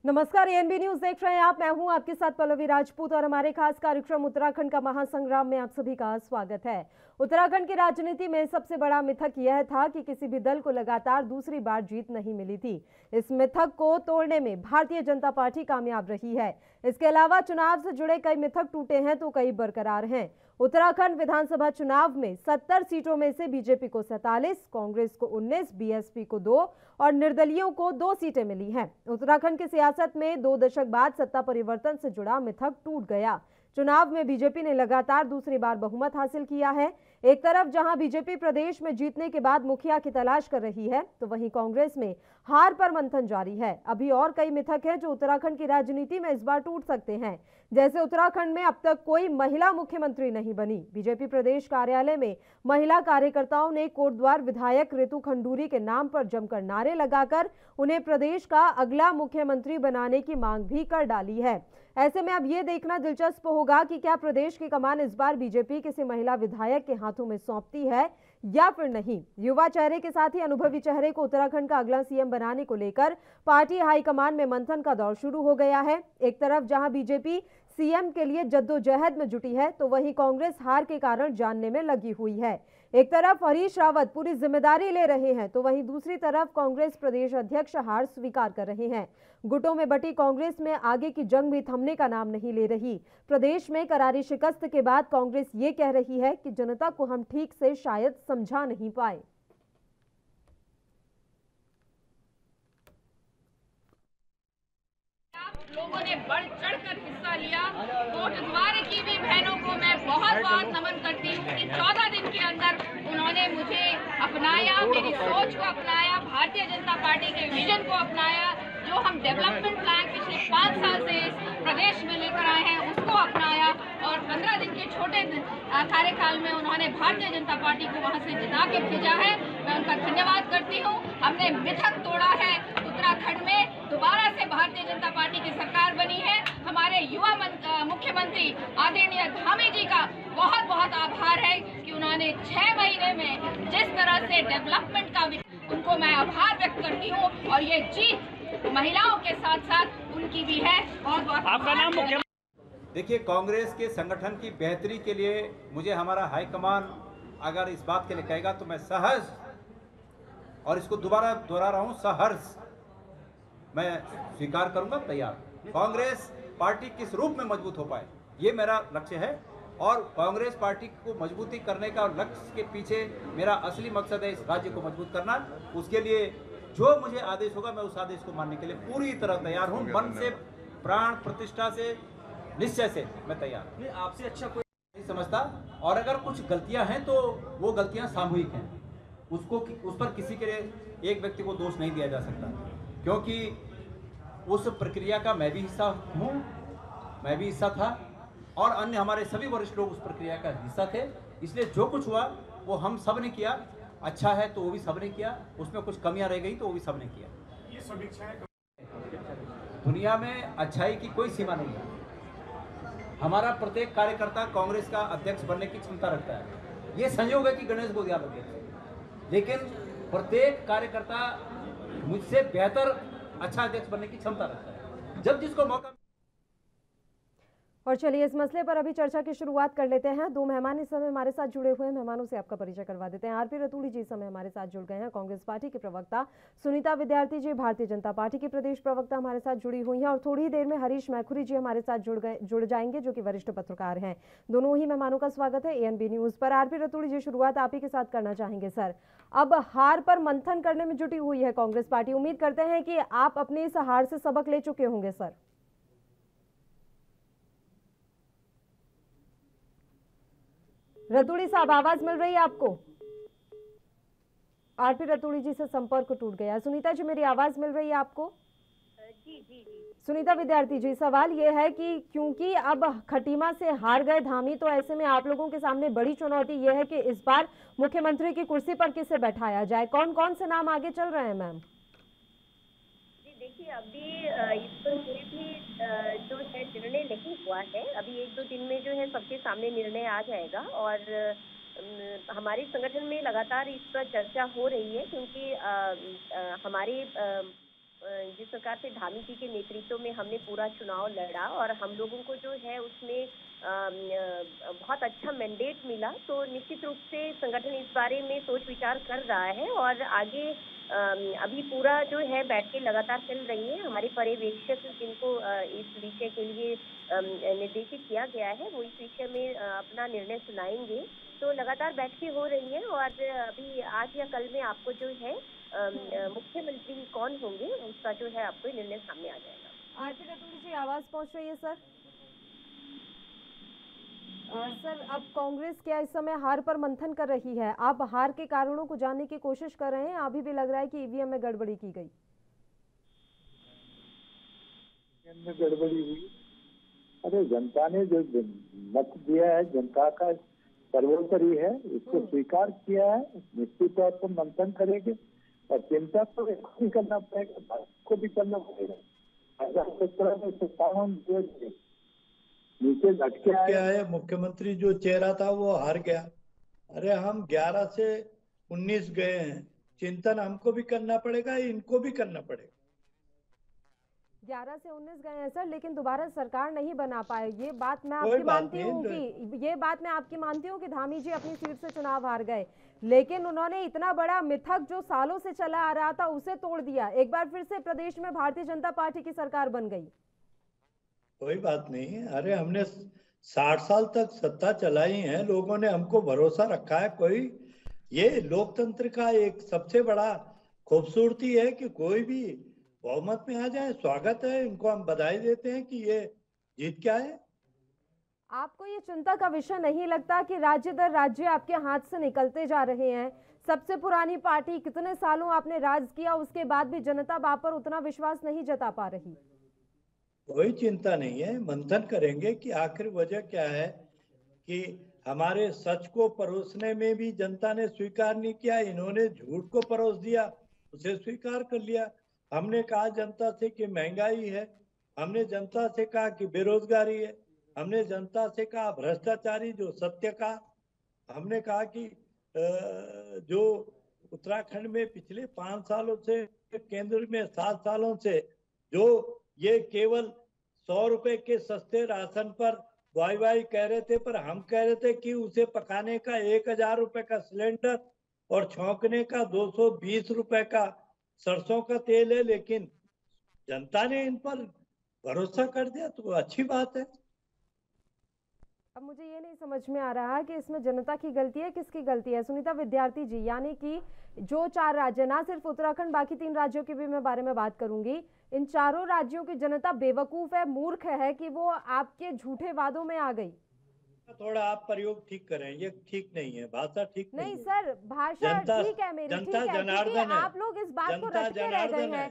नमस्कार, ANB news देख रहे हैं आप। मैं हूं आपके साथ पल्लवी राजपूत और हमारे खास कार्यक्रम उत्तराखंड का महासंग्राम में आप सभी का स्वागत है। उत्तराखंड की राजनीति में सबसे बड़ा मिथक यह था कि किसी भी दल को लगातार दूसरी बार जीत नहीं मिली थी। इस मिथक को तोड़ने में भारतीय जनता पार्टी कामयाब रही है। इसके अलावा चुनाव से जुड़े कई मिथक टूटे हैं तो कई बरकरार हैं। उत्तराखंड विधानसभा चुनाव में 70 सीटों में से बीजेपी को 47, कांग्रेस को 19, बीएसपी को 2 और निर्दलियों को 2 सीटें मिली हैं। उत्तराखंड की सियासत में 2 दशक बाद सत्ता परिवर्तन से जुड़ा मिथक टूट गया। चुनाव में बीजेपी ने लगातार दूसरी बार बहुमत हासिल किया है। एक तरफ जहां बीजेपी प्रदेश में जीतने के बाद मुखिया की तलाश कर रही है, तो वहीं कांग्रेस में हार पर मंथन जारी है। अभी और कई मिथक हैं जो उत्तराखंड की राजनीति में इस बार टूट सकते हैं। जैसे उत्तराखंड में अब तक कोई महिला मुख्यमंत्री नहीं बनी। बीजेपी प्रदेश कार्यालय में महिला कार्यकर्ताओं ने कोटद्वार विधायक रितु खंडूरी के नाम पर जमकर नारे लगाकर उन्हें प्रदेश का अगला मुख्यमंत्री बनाने की मांग भी कर डाली है। ऐसे में अब ये देखना दिलचस्प होगा कि क्या प्रदेश की कमान इस बार बीजेपी किसी महिला विधायक के हाथों में सौंपती है या फिर नहीं। युवा चेहरे के साथ ही अनुभवी चेहरे को उत्तराखंड का अगला सीएम बनाने को लेकर पार्टी हाईकमान में मंथन का दौर शुरू हो गया है। एक तरफ जहां बीजेपी सीएम के लिए जद्दोजहद में जुटी है, तो वहीं कांग्रेस हार के कारण जानने में लगी हुई है। एक तरफ हरीश रावत पूरी जिम्मेदारी ले रहे हैं, तो वहीं दूसरी तरफ कांग्रेस प्रदेश अध्यक्ष हार स्वीकार कर रहे हैं। गुटों में बटी कांग्रेस में आगे की जंग भी थमने का नाम नहीं ले रही। प्रदेश में करारी शिकस्त के बाद कांग्रेस ये कह रही है कि जनता को हम ठीक से शायद समझा नहीं पाए। लोगों ने बढ़ चढ़कर हिस्सा लिया। कोटद्वार की भी बहनों को मैं बहुत बहुत नमन करती हूँ कि 14 दिन के अंदर उन्होंने मुझे अपनाया, मेरी सोच को अपनाया, भारतीय जनता पार्टी के विजन को अपनाया। जो हम डेवलपमेंट प्लान पिछले 5 साल से इस प्रदेश में लेकर आए हैं उसको अपनाया और 15 दिन के छोटे कार्यकाल में उन्होंने भारतीय जनता पार्टी को वहां से जिता के भेजा है। मैं उनका धन्यवाद करती हूँ। हमने मिथक तोड़ा है। उत्तराखंड में दोबारा से भारतीय जनता पार्टी की सरकार बनी है। हमारे युवा मुख्यमंत्री आदरणीय धामी जी का बहुत बहुत आभार है कि उन्होंने 6 महीने में जिस तरह से डेवलपमेंट का उनको मैं आभार व्यक्त करती हूँ और ये जीत महिलाओं के साथ साथ उनकी भी है। बहुत बहुत आपका नाम मुख्यमंत्री। देखिए, कांग्रेस के संगठन की बेहतरी के लिए मुझे हमारा हाईकमान अगर इस बात के लिए कहेगा तो मैं सहज, और इसको दोबारा दोहरा रहा हूं, सहर्ष मैं स्वीकार करूंगा, तैयार। कांग्रेस पार्टी किस रूप में मजबूत हो पाए ये मेरा लक्ष्य है और कांग्रेस पार्टी को मजबूती करने का लक्ष्य के पीछे मेरा असली मकसद है इस राज्य को मजबूत करना। उसके लिए जो मुझे आदेश होगा मैं उस आदेश को मानने के लिए पूरी तरह तैयार हूं। मन से, प्राण प्रतिष्ठा से, निश्चय से मैं तैयार हूं। आपसे अच्छा कोई नहीं समझता, और अगर कुछ गलतियां हैं तो वो गलतियां सामूहिक हैं। उस पर किसी के लिए एक व्यक्ति को दोष नहीं दिया जा सकता, क्योंकि उस प्रक्रिया का मैं भी हिस्सा हूं, मैं भी हिस्सा था और अन्य हमारे सभी वरिष्ठ लोग उस प्रक्रिया का हिस्सा थे। इसलिए जो कुछ हुआ वो हम सब ने किया। अच्छा है तो वो भी सब ने किया, उसमें कुछ कमियां रह गई तो वो भी सब ने किया। ये समीक्षा दुनिया में अच्छाई की कोई सीमा नहीं है। हमारा प्रत्येक कार्यकर्ता कांग्रेस का अध्यक्ष बनने की क्षमता रखता है। ये संयोग है कि गणेश गोदियाल अध्यक्ष, लेकिन प्रत्येक कार्यकर्ता मुझसे बेहतर अच्छा अध्यक्ष बनने की क्षमता रखता है जब जिसको मौका। और चलिए इस मसले पर अभी चर्चा की शुरुआत कर लेते हैं। 2 मेहमान इस समय हमारे साथ जुड़े हुए हैं। मेहमानों से आपका परिचय करवा देते हैं। आरपी रतूड़ी जी इस समय हमारे साथ जुड़ गए हैं, कांग्रेस पार्टी के प्रवक्ता। सुनीता विद्यार्थी जी भारतीय जनता पार्टी की प्रदेश प्रवक्ता हमारे साथ जुड़ी हुई हैं और थोड़ी ही देर में हरीश मैखुरी जी हमारे साथ जुड़ जाएंगे, जो कि वरिष्ठ पत्रकार हैं। दोनों ही मेहमानों का स्वागत है एएनबी न्यूज पर। आरपी रतूड़ी जी, शुरुआत आप ही के साथ करना चाहेंगे। सर, अब हार पर मंथन करने में जुटी हुई है कांग्रेस पार्टी। उम्मीद करते हैं कि आप अपनी इस हार से सबक ले चुके होंगे। सर, रतूड़ी साहब, आवाज मिल रही है आपको? आरपी रतूड़ी जी से संपर्क टूट गया। सुनीता जी, मेरी आवाज मिल रही है आपको? जी जी जी। सुनीता विद्यार्थी जी, सवाल ये है कि क्योंकि अब खटीमा से हार गए धामी, तो ऐसे में आप लोगों के सामने बड़ी चुनौती ये है कि इस बार मुख्यमंत्री की कुर्सी पर किसे बैठाया जाए। कौन कौन से नाम आगे चल रहे हैं मैम? देखिए, अभी इस पर कोई भी जो है निर्णय नहीं हुआ है। अभी 1-2 दिन में जो है सबके सामने निर्णय आ जाएगा और हमारे संगठन में लगातार इस पर चर्चा हो रही है, क्योंकि हमारे जिस प्रकार से धामी जी के नेतृत्व में हमने पूरा चुनाव लड़ा और हम लोगों को जो है उसमें बहुत अच्छा मैंडेट मिला, तो निश्चित रूप से संगठन इस बारे में सोच विचार कर रहा है और आगे अभी पूरा जो है बैठकें लगातार चल रही है। हमारे पर्यवेक्षक जिनको इस विषय के लिए निर्देशित किया गया है वो इस विषय में अपना निर्णय सुनाएंगे। तो लगातार बैठकें हो रही हैं और अभी आज या कल में आपको जो है मुख्यमंत्री कौन होंगे उसका जो है आपको निर्णय सामने आ जाएगा। आरपी रतूड़ी जी, आवाज पहुंच रही है सर? सर, अब कांग्रेस क्या इस समय हार पर मंथन कर रही है? आप हार के कारणों को जानने की कोशिश कर रहे हैं? अभी भी लग रहा है कि ईवीएम में गड़बड़ी की गई। में गड़बड़ी हुई? अरे जनता ने जो मत दिया है जनता का सर्वोपरि है, इसको स्वीकार किया है, निश्चित तौर पर मंथन करेंगे और चिंता तो भी करना पड़ेगा, को भी करना पड़ेगा। 2017 में नीचे झटके क्या है, मुख्यमंत्री जो चेहरा था वो हार गया। अरे हम 11 से 19 गए हैं, चिंतन हमको भी करना पड़ेगा, इनको भी करना पड़ेगा। 11 से 19 गए हैं सर, लेकिन दोबारा सरकार नहीं बना पाए। ये बात मैं आपकी मानती हूँ कि धामी जी अपनी सीट से चुनाव हार गए, लेकिन उन्होंने इतना बड़ा मिथक जो सालों से चला आ रहा था उसे तोड़ दिया। एक बार फिर से प्रदेश में भारतीय जनता पार्टी की सरकार बन गई। कोई बात नहीं, अरे हमने 60 साल तक सत्ता चलाई है, लोगों ने हमको भरोसा रखा है। कोई ये लोकतंत्र का एक सबसे बड़ा खूबसूरती है कि कोई भी बहुमत में आ जाए, स्वागत है, इनको हम बधाई देते हैं कि ये जीत के आए। आपको ये चिंता का विषय नहीं लगता कि राज्य दर राज्य आपके हाथ से निकलते जा रहे हैं? सबसे पुरानी पार्टी, कितने सालों आपने राज किया, उसके बाद भी जनता आप पर उतना विश्वास नहीं जता पा रही। कोई चिंता नहीं है, मंथन करेंगे कि आखिर वजह क्या है कि हमारे सच को परोसने में भी जनता ने स्वीकार नहीं किया, इन्होंने झूठ को परोस दिया, उसे स्वीकार कर लिया। हमने कहा जनता से कि महंगाई है, हमने जनता से कहा कि बेरोजगारी है, हमने जनता से कहा भ्रष्टाचारी जो सत्य का, हमने कहा कि जो उत्तराखंड में पिछले 5 सालों से, केंद्र में 7 सालों से जो ये केवल 100 रुपए के सस्ते राशन पर वाई कह रहे थे, पर हम कह रहे थे कि उसे पकाने का 1000 रुपए का सिलेंडर और छौंकने का 220 रुपए का सरसों का तेल है, लेकिन जनता ने इन पर भरोसा कर दिया, तो अच्छी बात है। अब मुझे ये नहीं समझ में आ रहा कि इसमें जनता की गलती है, किसकी गलती है? सुनीता विद्यार्थी जी, यानी कि जो 4 राज्य, ना सिर्फ उत्तराखंड, बाकी 3 राज्यों के भी मैं बारे में बात करूंगी, इन चारों राज्यों की जनता बेवकूफ है, मूर्ख है कि वो आपके झूठे वादों में आ गई। थोड़ा आप प्रयोग ठीक करें, ये ठीक नहीं है, भाषा ठीक नहीं है। सर, भाषा ठीक है मेरी, ठीक है, क्योंकि आप लोग इस बात को रटते रह गए हैं।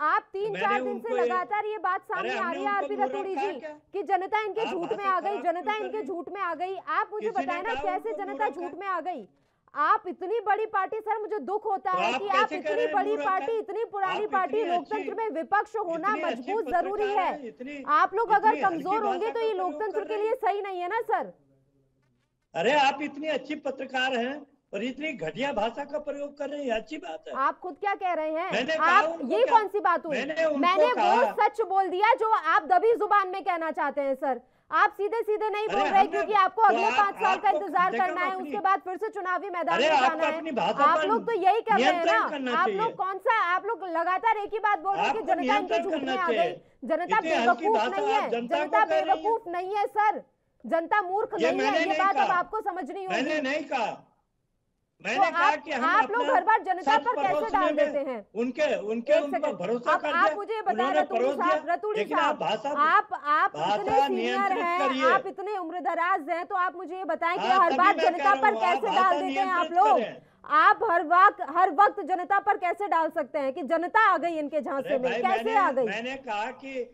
आप 3-4 दिन से लगातार ये बात सामने आ रही है आरपी रतूड़ी जी कि जनता इनके झूठ में आ गई, जनता इनके झूठ में आ गई। आप मुझे बताएं ना, कैसे जनता झूठ में आ गई? आप इतनी बड़ी पार्टी, सर मुझे दुख होता है कि आप इतनी बड़ी पार्टी, इतनी पुरानी पार्टी, लोकतंत्र में विपक्ष होना मजबूत जरूरी है। आप लोग अगर कमजोर होंगे तो ये लोकतंत्र के लिए सही नहीं है ना सर। अरे आप इतनी अच्छी पत्रकार हैं और इतनी घटिया भाषा का प्रयोग कर रहे हैं, अच्छी बात है। आप खुद क्या कह रहे हैं? आप ये कौन सी बात हुई? मैंने वो सच बोल दिया जो आप दबी जुबान में कहना चाहते हैं सर। आप सीधे सीधे नहीं बोल रहे, क्योंकि आपको अगले 5 साल का इंतजार करना है, उसके बाद फिर से चुनावी मैदान में जाना है। आप लोग तो यही कर रहे हैं ना। आप लोग कौन सा, आप लोग लगातार एक ही बात बोल रहे हैं कि जनता इनके झूठ में आ गई। जनता बेवकूफ नहीं है, जनता बेवकूफ नहीं है सर, जनता मूर्ख नहीं है। ये बात अब आपको समझनी होगी। मैंने नहीं कहा, मैंने तो कहा कि हम आप लोग हर बार जनता पर कैसे डाल देते हैं? उन पर भरोसा कर दिया। आप मुझे बताएं रतूड़ी साहब, आप इतने सीनियर हैं, आप इतने उम्रदराज हैं, तो आप मुझे ये बताएं कि हर बार जनता पर कैसे डाल देते हैं आप लोग? आप हर वक्त जनता पर कैसे डाल सकते हैं कि जनता आ गई इनके झांसे में? कैसे आ गई? मैंने कहा कि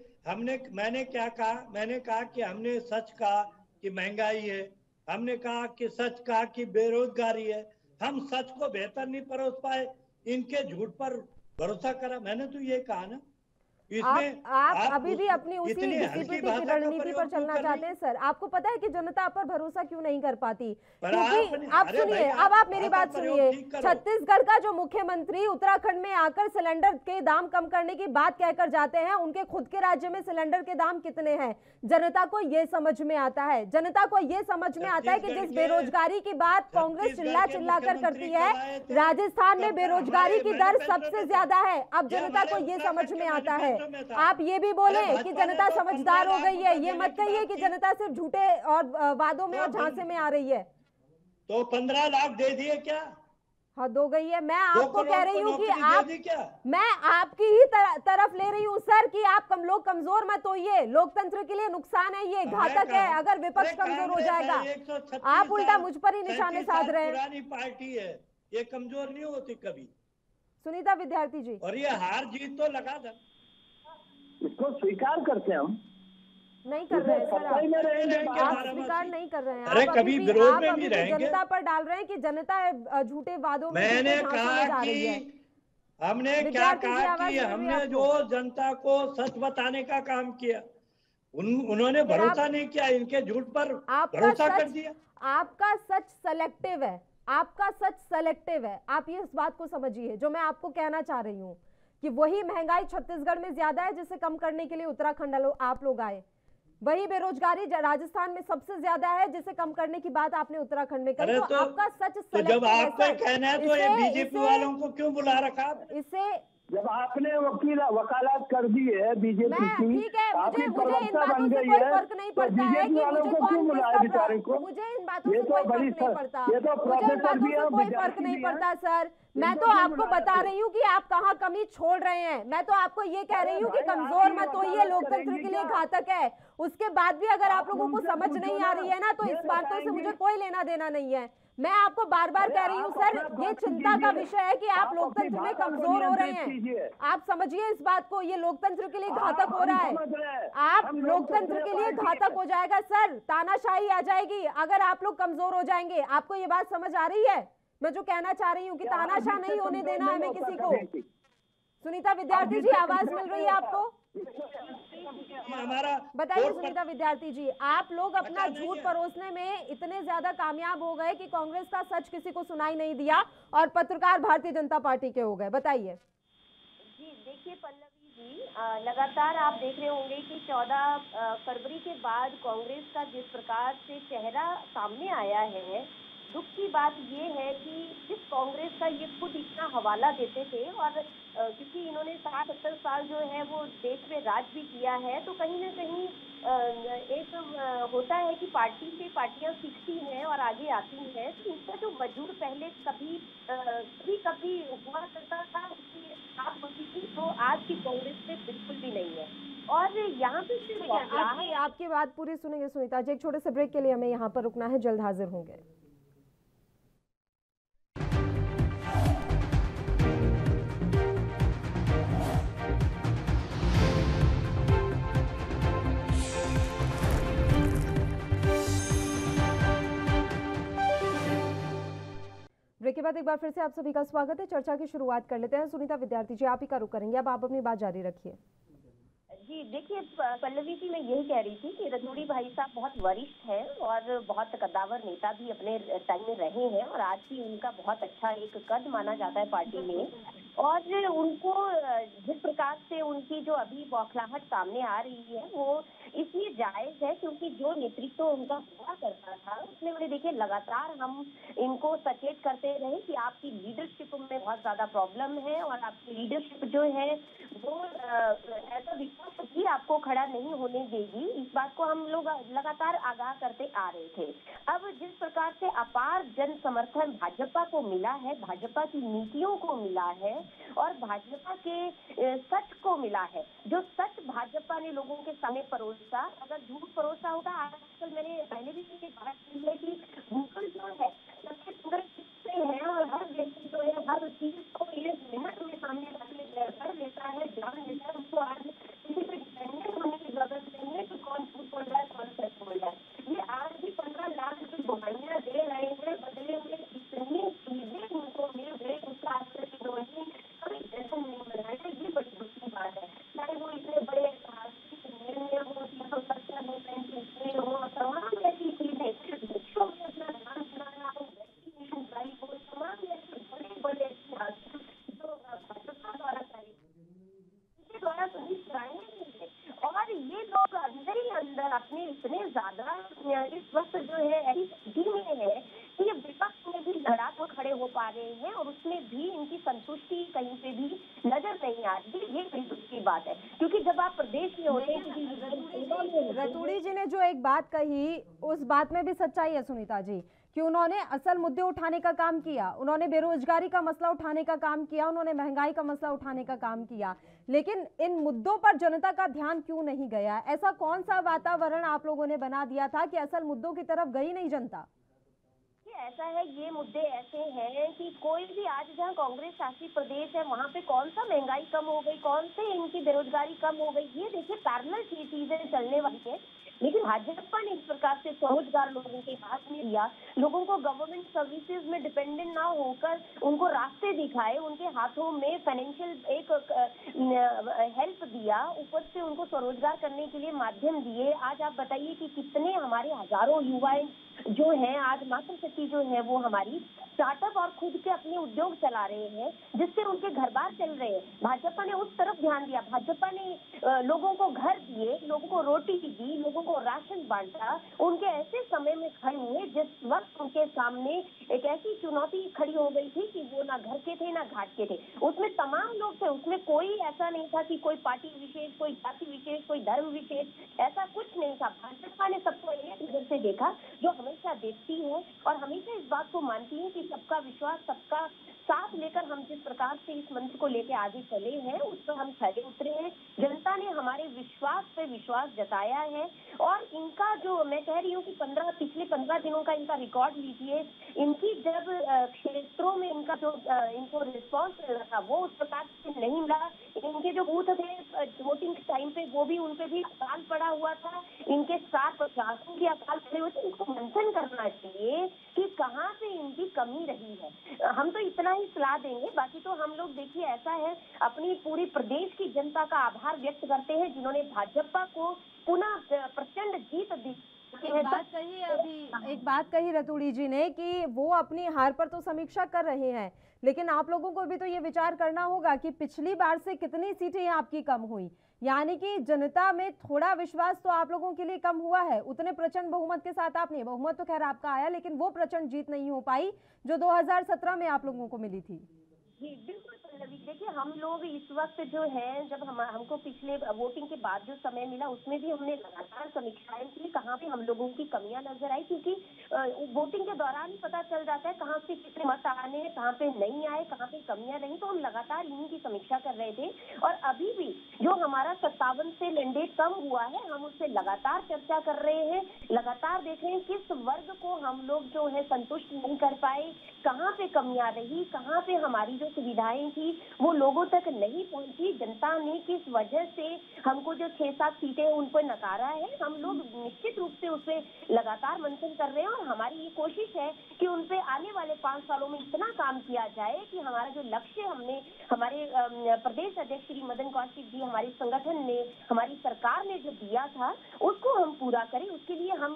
मैंने क्या कहा? मैंने कहा कि हमने सच कहा कि महंगाई है, हमने कहा कि सच कहा कि बेरोजगारी है। हम सच को बेहतर नहीं परोस पाए, इनके झूठ पर भरोसा करा, मैंने तो ये कहा ना। आप अभी भी अपनी उसी इतनी हल्की डीसीपीटी की भाषा का रणनीति पर प्रयोग क्यों चलना कर चाहते हैं सर? आपको पता है कि जनता आप पर भरोसा क्यों नहीं कर पाती? पर क्योंकि आप अरे सुनिए, भाई, अब आप मेरी भाषा बात प्रयोग सुनिए। ठीक करो। छत्तीसगढ़ का जो मुख्यमंत्री उत्तराखंड में आकर सिलेंडर के दाम कम करने की बात कहकर जाते हैं, उनके खुद के राज्य में सिलेंडर के दाम कितने हैं जनता को ये समझ में आता है। जनता को ये समझ में आता है कि जिस बेरोजगारी की बात कांग्रेस चिल्ला चिल्ला कर करती है, राजस्थान में बेरोजगारी की दर सबसे ज्यादा है। अब जनता को ये समझ में आता है। आप ये भी बोले कि जनता समझदार हो गई है, ये मत कहिए कि जनता सिर्फ झूठे और वादों में और झांसे में आ रही है। तो 15 लाख दे दिए क्या? हद हो गई है। मैं आपको कह रही हूँ कि क्या? मैं आपकी ही तरफ ले रही हूँ सर कि आप लोग कमजोर मत होइए। लोकतंत्र के लिए नुकसान है, ये घातक है अगर विपक्ष कमजोर हो जाएगा। आप उल्टा मुझ पर ही निशाने साध रहे हैं। पुरानी पार्टी है, ये कमजोर नहीं होती कभी। सुनीता विद्यार्थी जी, और ये हार जीत तो लगा था, इसको स्वीकार करते हैं हम। नहीं कर रहे हैं सर, आप स्वीकार नहीं कर रहे हैं। अरे कभी विरोध में भी रहेंगे। जनता पर डाल रहे हैं कि जनता झूठे वादों में मैंने कहा कि हमने क्या कहा कि हमने जो जनता को सच बताने का काम किया, उन्होंने भरोसा नहीं किया, इनके झूठ पर भरोसा कर दिया। आपका सच सेलेक्टिव है, आपका सच सेलेक्टिव है। आप ये इस बात को समझिए जो मैं आपको कहना चाह रही हूँ कि वही महंगाई छत्तीसगढ़ में ज्यादा है जिसे कम करने के लिए उत्तराखंड आप लोग आए। वही बेरोजगारी राजस्थान में सबसे ज्यादा है जिसे कम करने की बात आपने उत्तराखंड में कही। तो आपका सच तो जब आपका कहना है तो ये बीजेपी वालों को क्यों बुला रखा? इसे जब आपने वकालत कर दी है बीजेपी की, ठीक है, मुझे इन बातों से कोई फर्क नहीं पड़ता है कि मुझे कौन, मुझे इन बातों से कोई फर्क नहीं पड़ता, मुझे इन बातों से कोई फर्क नहीं पड़ता सर। मैं तो आपको बता रही हूँ कि आप कहाँ कमी छोड़ रहे हैं। मैं तो आपको ये कह रही हूँ कि कमजोर मत होइए, लोकतंत्र के लिए घातक है। उसके बाद भी अगर आप लोगों को समझ नहीं आ रही है ना, तो इस बातों से मुझे कोई लेना देना नहीं है। मैं आपको बार बार कह रही हूँ सर, ये चिंता का विषय है कि आप लोकतंत्र में कमजोर हो रहे हैं। आप समझिए इस बात को, ये लोकतंत्र के लिए घातक हो रहा है। आप लोकतंत्र के लिए घातक हो जाएगा सर, तानाशाही आ जाएगी अगर आप लोग कमजोर हो जाएंगे। आपको ये बात समझ आ रही है मैं जो कहना चाह रही हूँ कि तानाशाह नहीं होने देना है हमें किसी को। सुनीता विद्यार्थी जी, आवाज मिल रही है आपको? बताइए सुनीता विद्यार्थी जी, आप लोग अपना झूठ परोसने में इतने ज्यादा कामयाब हो गए कि कांग्रेस का सच किसी को सुनाई नहीं दिया और पत्रकार भारतीय जनता पार्टी के हो गए। बताइए जी। देखिए पल्लवी जी, लगातार आप देख रहे होंगे कि 14 फरवरी के बाद कांग्रेस का जिस प्रकार से चेहरा सामने आया है, दुख की बात ये है कि जिस कांग्रेस का ये खुद इतना हवाला देते थे, और क्योंकि इन्होंने 60-70 साल जो है वो देश में राज भी किया है, तो कहीं ना कहीं एक होता है कि पार्टी से पार्टियां सीखती हैं और आगे आती हैं। तो इनका जो वजूद पहले कभी हुआ करता था, उसकी आप होती थी, तो आज की कांग्रेस में बिल्कुल भी नहीं है। और यहाँ पे आपकी बात पूरी सुनेंगे सुनीता जी, एक छोटे से ब्रेक के लिए हमें यहाँ पर रुकना है, जल्द हाजिर होंगे। ब्रेक के बाद एक बार फिर से आप सभी का स्वागत है। चर्चा की शुरुआत कर लेते हैं। सुनीता विद्यार्थी जी, आप ही का रुख करेंगे, अब आप अपनी बात जारी रखिए। जी देखिए पल्लवी जी, मैं यही कह रही थी कि रतूड़ी भाई साहब बहुत वरिष्ठ हैं और बहुत कद्दावर नेता भी अपने टाइम में रहे हैं, और आज भी उनका बहुत अच्छा एक कद माना जाता है पार्टी में। और उनको जिस प्रकार से उनकी जो अभी बौखलाहट सामने आ रही है वो इसलिए जायज है क्योंकि जो नेतृत्व उनका हुआ करता था उसमें मैंने देखिए लगातार हम इनको सचेत करते रहे कि आपकी लीडरशिप में बहुत ज्यादा प्रॉब्लम है, और आपकी लीडरशिप जो है वो ऐसा विश्वास भी आपको खड़ा नहीं होने देगी। इस बात को हम लोग लगातार आगाह करते आ रहे थे। अब जिस प्रकार से अपार जन समर्थन भाजपा को मिला है, भाजपा की नीतियों को मिला है और भाजपा के सच को मिला है, जो सच भाजपा ने लोगों के सामने परोसा, अगर झूठ परोसा होगा, आजकल मैंने पहले भी ये बात की है कि गूगल जो है सबसे सुंदर है और हर व्यक्ति जो है हर चीज को ये मिनट में सामने कर लेता है, जान लेता है। उसको आज किसी पे डिपेंडेंट होने की जरूरत नहीं है कि कौन झूठ बोल रहा है कौन सच बोल रहा है। ये आज भी 15 लाख की दवाइयां दे रहे हैं, बदले में इतनी चीजें उनको मिल गई, उसका आज तक कभी टेंशन नहीं बनाया। ये बड़ी दुख की बात है। चाहे वो बड़े ऐतिहासिक निर्णय हो, सुरक्षा हो, तमाम ऐसी चीजें बच्चों में अपना ध्यान बनाना हो, वैक्सीनेशन ड्राइव हो, तमाम ऐसे बड़े बड़े ऐतिहासिक जो भाजपा द्वारा द्वारा सभी सराहनीय नहीं है। और ये लोग अंदर ही अंदर अपने इतने ज्यादा इस वक्त जो है ऐसी स्थिति में है कि ये विपक्ष में भी लड़ाक खड़े हो पा रहे हैं और उसमें भी इनकी संतुष्टि कहीं पे भी नजर नहीं आ रही। ये बड़ी दुख की बात है, क्योंकि जब आप प्रदेश में होते हैं। रतूड़ी जी ने जो एक बात कही उस बात में भी सच्चाई है सुनीता जी, कि उन्होंने असल मुद्दे उठाने का काम किया, उन्होंने बेरोजगारी का मसला उठाने का काम किया, उन्होंने महंगाई का मसला उठाने का काम किया, लेकिन इन मुद्दों पर जनता का ध्यान क्यों नहीं गया? ऐसा कौन सा वातावरण आप लोगों ने बना दिया था कि असल मुद्दों की तरफ गई नहीं जनता? ऐसा है, ये मुद्दे ऐसे हैं कि कोई भी आज जहाँ कांग्रेस शासित प्रदेश है वहाँ पे कौन सा महंगाई कम हो गई, कौन से इनकी बेरोजगारी कम हो गई, ये देखिए पैरेलल चीजें चलने वाली है। लेकिन भाजपा ने इस प्रकार से स्वरोजगार लोगों के हाथ में दिया, लोगों को गवर्नमेंट सर्विसेज में डिपेंडेंट ना होकर उनको रास्ते दिखाए, उनके हाथों में फाइनेंशियल एक हेल्प दिया, ऊपर से उनको स्वरोजगार करने के लिए माध्यम दिए। आज आप बताइए कि कितने हमारे हजारों युवाएं जो हैं आज मातृशक्ति जो है वो हमारी स्टार्टअप और खुद के अपने उद्योग चला रहे हैं, जिससे उनके घर बार चल रहे हैं। भाजपा ने उस तरफ ध्यान दिया, भाजपा ने लोगों को घर दिए, लोगों को रोटी दी, लोगों को राशन बांटा। उनके ऐसे समय में खड़े हुए जिस वक्त उनके सामने एक ऐसी चुनौती खड़ी हो गई थी कि वो ना घर के थे ना घाट के थे। उसमें तमाम लोग थे, उसमें कोई ऐसा नहीं था कि कोई पार्टी विशेष, कोई जाति विशेष, कोई धर्म विशेष, ऐसा कुछ नहीं था। भाजपा ने सबको एक नजर से देखा, जो हमेशा देखती है और हमेशा इस बात को मानती है कि सबका विश्वास, सबका साथ लेकर हम जिस प्रकार से इस मंत्र को लेकर आगे चले हैं उस पर हम खड़े उतरे हैं। जनता ने हमारे विश्वास पे विश्वास जताया है और इनका जो मैं कह रही हूँ कि पिछले 15 दिनों का इनका रिकॉर्ड लीजिए, इनकी जब क्षेत्रों में इनका जो इनको रिस्पॉन्स मिल रहा था वो उस प्रकार से नहीं मिला। इनके जो बूथ थे वोटिंग के टाइम पे वो भी उन पे भी अकाल पड़ा हुआ था, इनके स्टार प्रशासन की अकाल पड़े हुए थे। इनको मंथन करना चाहिए कि कहाँ से इनकी कमी रही है। हम तो इतना ही सलाह देंगे, बाकी तो हम लोग देखिए ऐसा है अपनी पूरी प्रदेश की जनता का आभार व्यक्त करते हैं जिन्होंने भाजपा को पुनः प्रचंड जीत दी। एक बात कही रतूड़ी जी ने कि वो अपनी हार पर तो समीक्षा कर रहे हैं, लेकिन आप लोगों को भी तो ये विचार करना होगा कि पिछली बार से कितनी सीटें आपकी कम हुई, यानी कि जनता में थोड़ा विश्वास तो आप लोगों के लिए कम हुआ है। उतने प्रचंड बहुमत के साथ आपने, बहुमत तो खैर आपका आया, लेकिन वो प्रचंड जीत नहीं हो पाई जो 2017 में आप लोगों को मिली थी। जी बिल्कुल पल्लवी, देखिए हम लोग इस वक्त जो है जब हमको पिछले वोटिंग के बाद जो समय मिला उसमें भी हमने लगातार समीक्षाएं की, कहाँ पे हम लोगों की कमियां नजर आई, क्योंकि वोटिंग के दौरान ही पता चल जाता है कहाँ से कितने मत आने हैं, कहाँ पे नहीं आए, कहाँ पे कमियां रही। तो हम लगातार इन्हीं की समीक्षा कर रहे थे और अभी भी जो हमारा 57 से मैंडेट कम हुआ है हम उससे लगातार चर्चा कर रहे हैं, लगातार देख रहे हैं किस वर्ग को हम लोग जो है संतुष्ट नहीं कर पाए, कहाँ पे कमियां रही, कहाँ पे हमारी जो सुविधाएं थी वो लोगों तक नहीं पहुंची, जनता ने किस वजह से हमको जो 6-7 सीटें उन पर नकारा है। हम लोग निश्चित रूप से उस पर लगातार मंथन कर रहे हैं और हमारी ये कोशिश है कि उन पे आने वाले 5 सालों में इतना काम किया जाए कि हमारा जो लक्ष्य हमने हमारे प्रदेश अध्यक्ष श्री मदन कौशिक जी, हमारे संगठन ने, हमारी सरकार ने जो दिया था उसको हम पूरा करें। उसके लिए हम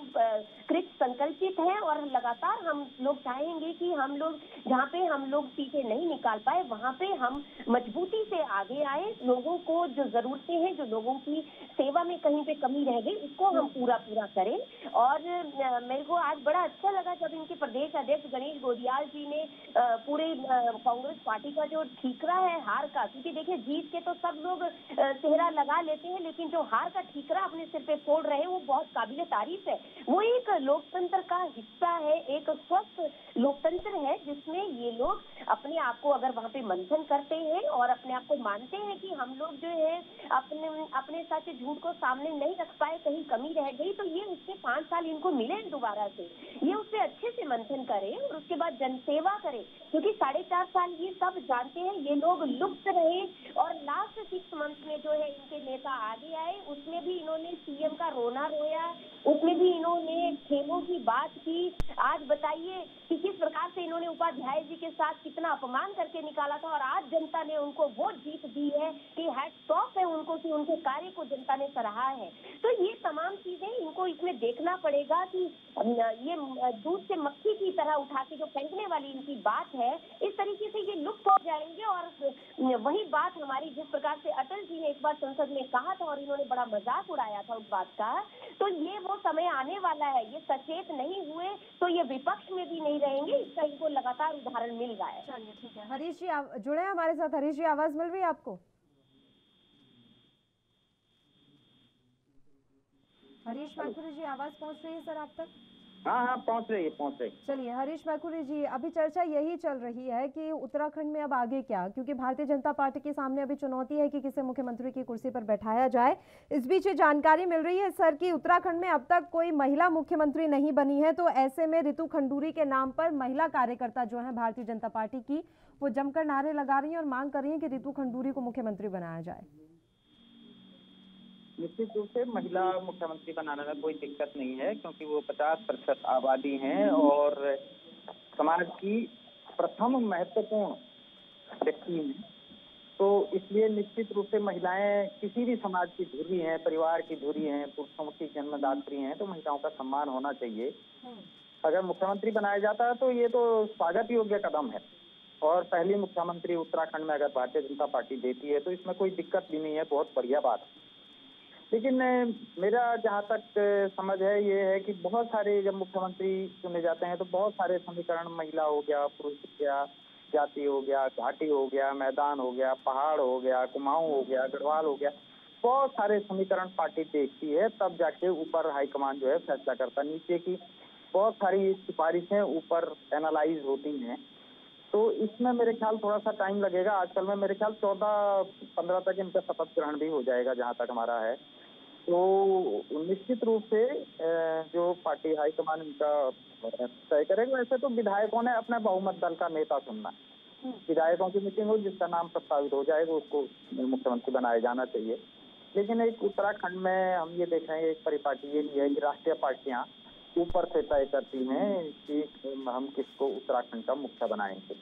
कृत संकल्पित हैं और लगातार हम लोग चाहेंगे कि हम लोग जहाँ पे हम लोग सीटें नहीं निकाल पाए वहाँ पे हम मजबूती से आगे आए, लोगों को जो जरूरतें हैं, जो लोगों की सेवा में कहीं पे कमी रह गई उसको हम पूरा करें। और मेरे को आज बड़ा अच्छा लगा जब इनके प्रदेश अध्यक्ष गणेश गोदियाल जी ने पूरे कांग्रेस पार्टी का जो ठीकरा है हार का, क्योंकि देखिए जीत के तो सब लोग चेहरा लगा लेते हैं, लेकिन जो हार का ठीकरा अपने सिर पे फोड़ रहे हैं वो बहुत काबिले तारीफ है। वो एक लोकतंत्र का हिस्सा है, एक स्वस्थ लोकतंत्र है जिसमें ये लोग अपने आप को अगर वहाँ पे मंथन करते हैं और अपने आप को मानते हैं कि हम लोग जो है अपने साथ झूठ को सामने नहीं रख पाए, कहीं कमी रह गई, तो ये उसके 5 साल इनको मिले दोबारा से, ये उससे अच्छे से मंथन करें और उसके बाद जनसेवा करें, क्योंकि 4.5 साल ये सब जानते हैं ये लोग लुप्त रहे और लास्ट 6 मंथ में जो है इनके नेता आगे आए, उसमें भी इन्होंने सीएम का रोना रोया, उसमें भी इन्होंने खेलों की बात की। आज बताइए कि किस प्रकार से इन्होंने उपाध्याय जी के साथ कितना अपमान करके निकाला था, और आज जनता ने उनको वो जीत दी है कि हैट्स ऑफ है उनको कि उनके कार्य को जनता ने सराहा है। तो ये तमाम चीजें इनको इसमें देखना पड़ेगा कि ये दूध से मक्खी की तरह उठा के जो फेंकने वाली इनकी बात है, इस तरीके से ये लुप्त हो जाएंगे। और वही बात हमारी, जिस प्रकार से अटल जी ने एक बार संसद में कहा था और इन्होंने बड़ा मजाक उड़ाया था उस बात का, तो ये वो समय आने वाला है। ये सचेत नहीं हुए तो ये विपक्ष में भी नहीं रहेंगे, इसका इनको लगातार उदाहरण मिल रहा है। चलिए ठीक है, हरीश जी जुड़े हैं हमारे साथ। हरीश जी, आवाज मिल रही है आपको? हरीश मैकुरी जी, आवाज पहुंच रही है सर आप तक? हाँ, पहुंच रही है। चलिए हरीश मैकुरी जी, अभी चर्चा यही चल रही है कि उत्तराखंड में अब आगे क्या, क्योंकि भारतीय जनता पार्टी के सामने अभी चुनौती है कि किसे मुख्यमंत्री की कुर्सी पर बैठाया जाए। इस बीच ये जानकारी मिल रही है सर कि उत्तराखंड में अब तक कोई महिला मुख्यमंत्री नहीं बनी है, तो ऐसे में रितु खंडूरी के नाम पर महिला कार्यकर्ता जो है भारतीय जनता पार्टी की, वो जमकर नारे लगा रही है और मांग कर रही है कि रितु खंडूरी को मुख्यमंत्री बनाया जाए। निश्चित रूप से महिला मुख्यमंत्री बनाने में कोई दिक्कत नहीं है, क्योंकि वो 50% आबादी हैं और समाज की प्रथम महत्वपूर्ण व्यक्ति हैं। तो इसलिए निश्चित रूप से महिलाएं किसी भी समाज की धुरी हैं, परिवार की धुरी हैं, पुरुषों की जन्मदात्री हैं, तो महिलाओं का सम्मान होना चाहिए। अगर मुख्यमंत्री बनाया जाता है तो ये तो स्वागत योग्य कदम है, और पहली मुख्यमंत्री उत्तराखंड में अगर भारतीय जनता पार्टी देती है तो इसमें कोई दिक्कत भी नहीं है, बहुत बढ़िया बात है। लेकिन मेरा जहाँ तक समझ है ये है कि बहुत सारे जब मुख्यमंत्री चुने जाते हैं तो बहुत सारे समीकरण, महिला हो गया, पुरुष हो गया, जाति हो गया, घाटी हो गया, मैदान हो गया, पहाड़ हो गया, कुमाऊं हो गया, गढ़वाल हो गया, बहुत सारे समीकरण पार्टी देखती है, तब जाके ऊपर हाईकमान जो है फैसला करता। नीचे की बहुत सारी सिफारिशें ऊपर एनालाइज होती हैं, तो इसमें मेरे ख्याल थोड़ा सा टाइम लगेगा। आजकल में मेरे ख्याल 14-15 तक इनका शपथ ग्रहण भी हो जाएगा जहाँ तक हमारा है। तो निश्चित रूप से जो पार्टी हाईकमान इनका तय करेगा। वैसे तो विधायकों ने अपने बहुमत दल का नेता चुनना है, विधायकों की मीटिंग हो, जिसका नाम प्रस्तावित हो जाएगा उसको मुख्यमंत्री बनाया जाना चाहिए। लेकिन एक उत्तराखंड में हम ये देख रहे हैं, एक परिपाटी ये भी है कि राष्ट्रीय पार्टियां ऊपर से तय करती हैं कि हम किसको उत्तराखंड का मुखिया बनाएंगे।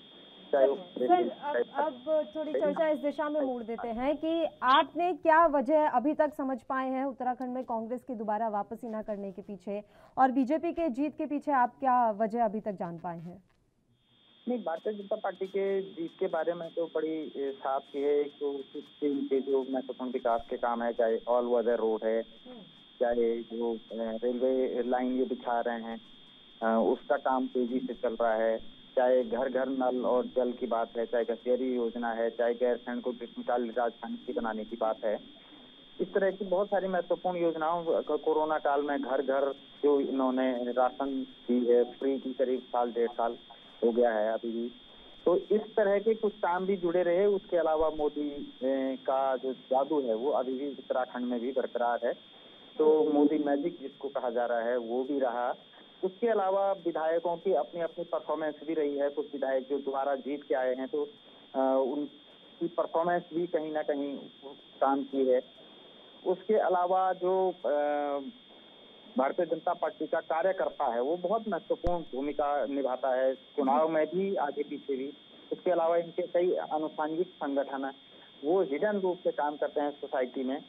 सर अब थोड़ी चर्चा इस दिशा में मोड़ देते हैं कि आपने क्या वजह अभी तक समझ पाए हैं उत्तराखंड में कांग्रेस की दोबारा वापसी न करने के पीछे, और बीजेपी के जीत के पीछे आप क्या वजह अभी तक जान पाए हैं? नहीं, भारतीय जनता पार्टी के जीत के बारे में तो बड़ी साफ है। तो इनके जो महत्वपूर्ण विकास के काम है, चाहे ऑल वेदर रोड है, चाहे जो रेलवे लाइन ये बिछा रहे हैं उसका काम तेजी से चल रहा है, चाहे घर घर नल और जल की बात है, चाहे गठियरी योजना है, चाहे गैरसैंण को ग्रीष्मकाल राजधानी बनाने की बात है, इस तरह की बहुत सारी महत्वपूर्ण योजनाओं। कोरोना काल में घर घर जो इन्होंने राशन दी है फ्री की, करीब 1.5 साल हो गया है अभी भी, तो इस तरह के कुछ काम भी जुड़े रहे। उसके अलावा मोदी का जो जादू है वो अभी भी उत्तराखंड में भी बरकरार है, तो मोदी मैजिक जिसको कहा जा रहा है वो भी रहा। उसके अलावा विधायकों की अपनी अपनी परफॉर्मेंस भी रही है। कुछ विधायक जो दोबारा जीत के आए हैं तो उनकी परफॉर्मेंस भी कहीं ना कहीं काम की है। उसके अलावा जो भारतीय जनता पार्टी का कार्यकर्ता है वो बहुत महत्वपूर्ण भूमिका निभाता है, चुनाव में भी, आगे पीछे भी। उसके अलावा इनके कई आनुषंगिक संगठन है, वो हिडन रूप से काम करते हैं सोसाइटी में,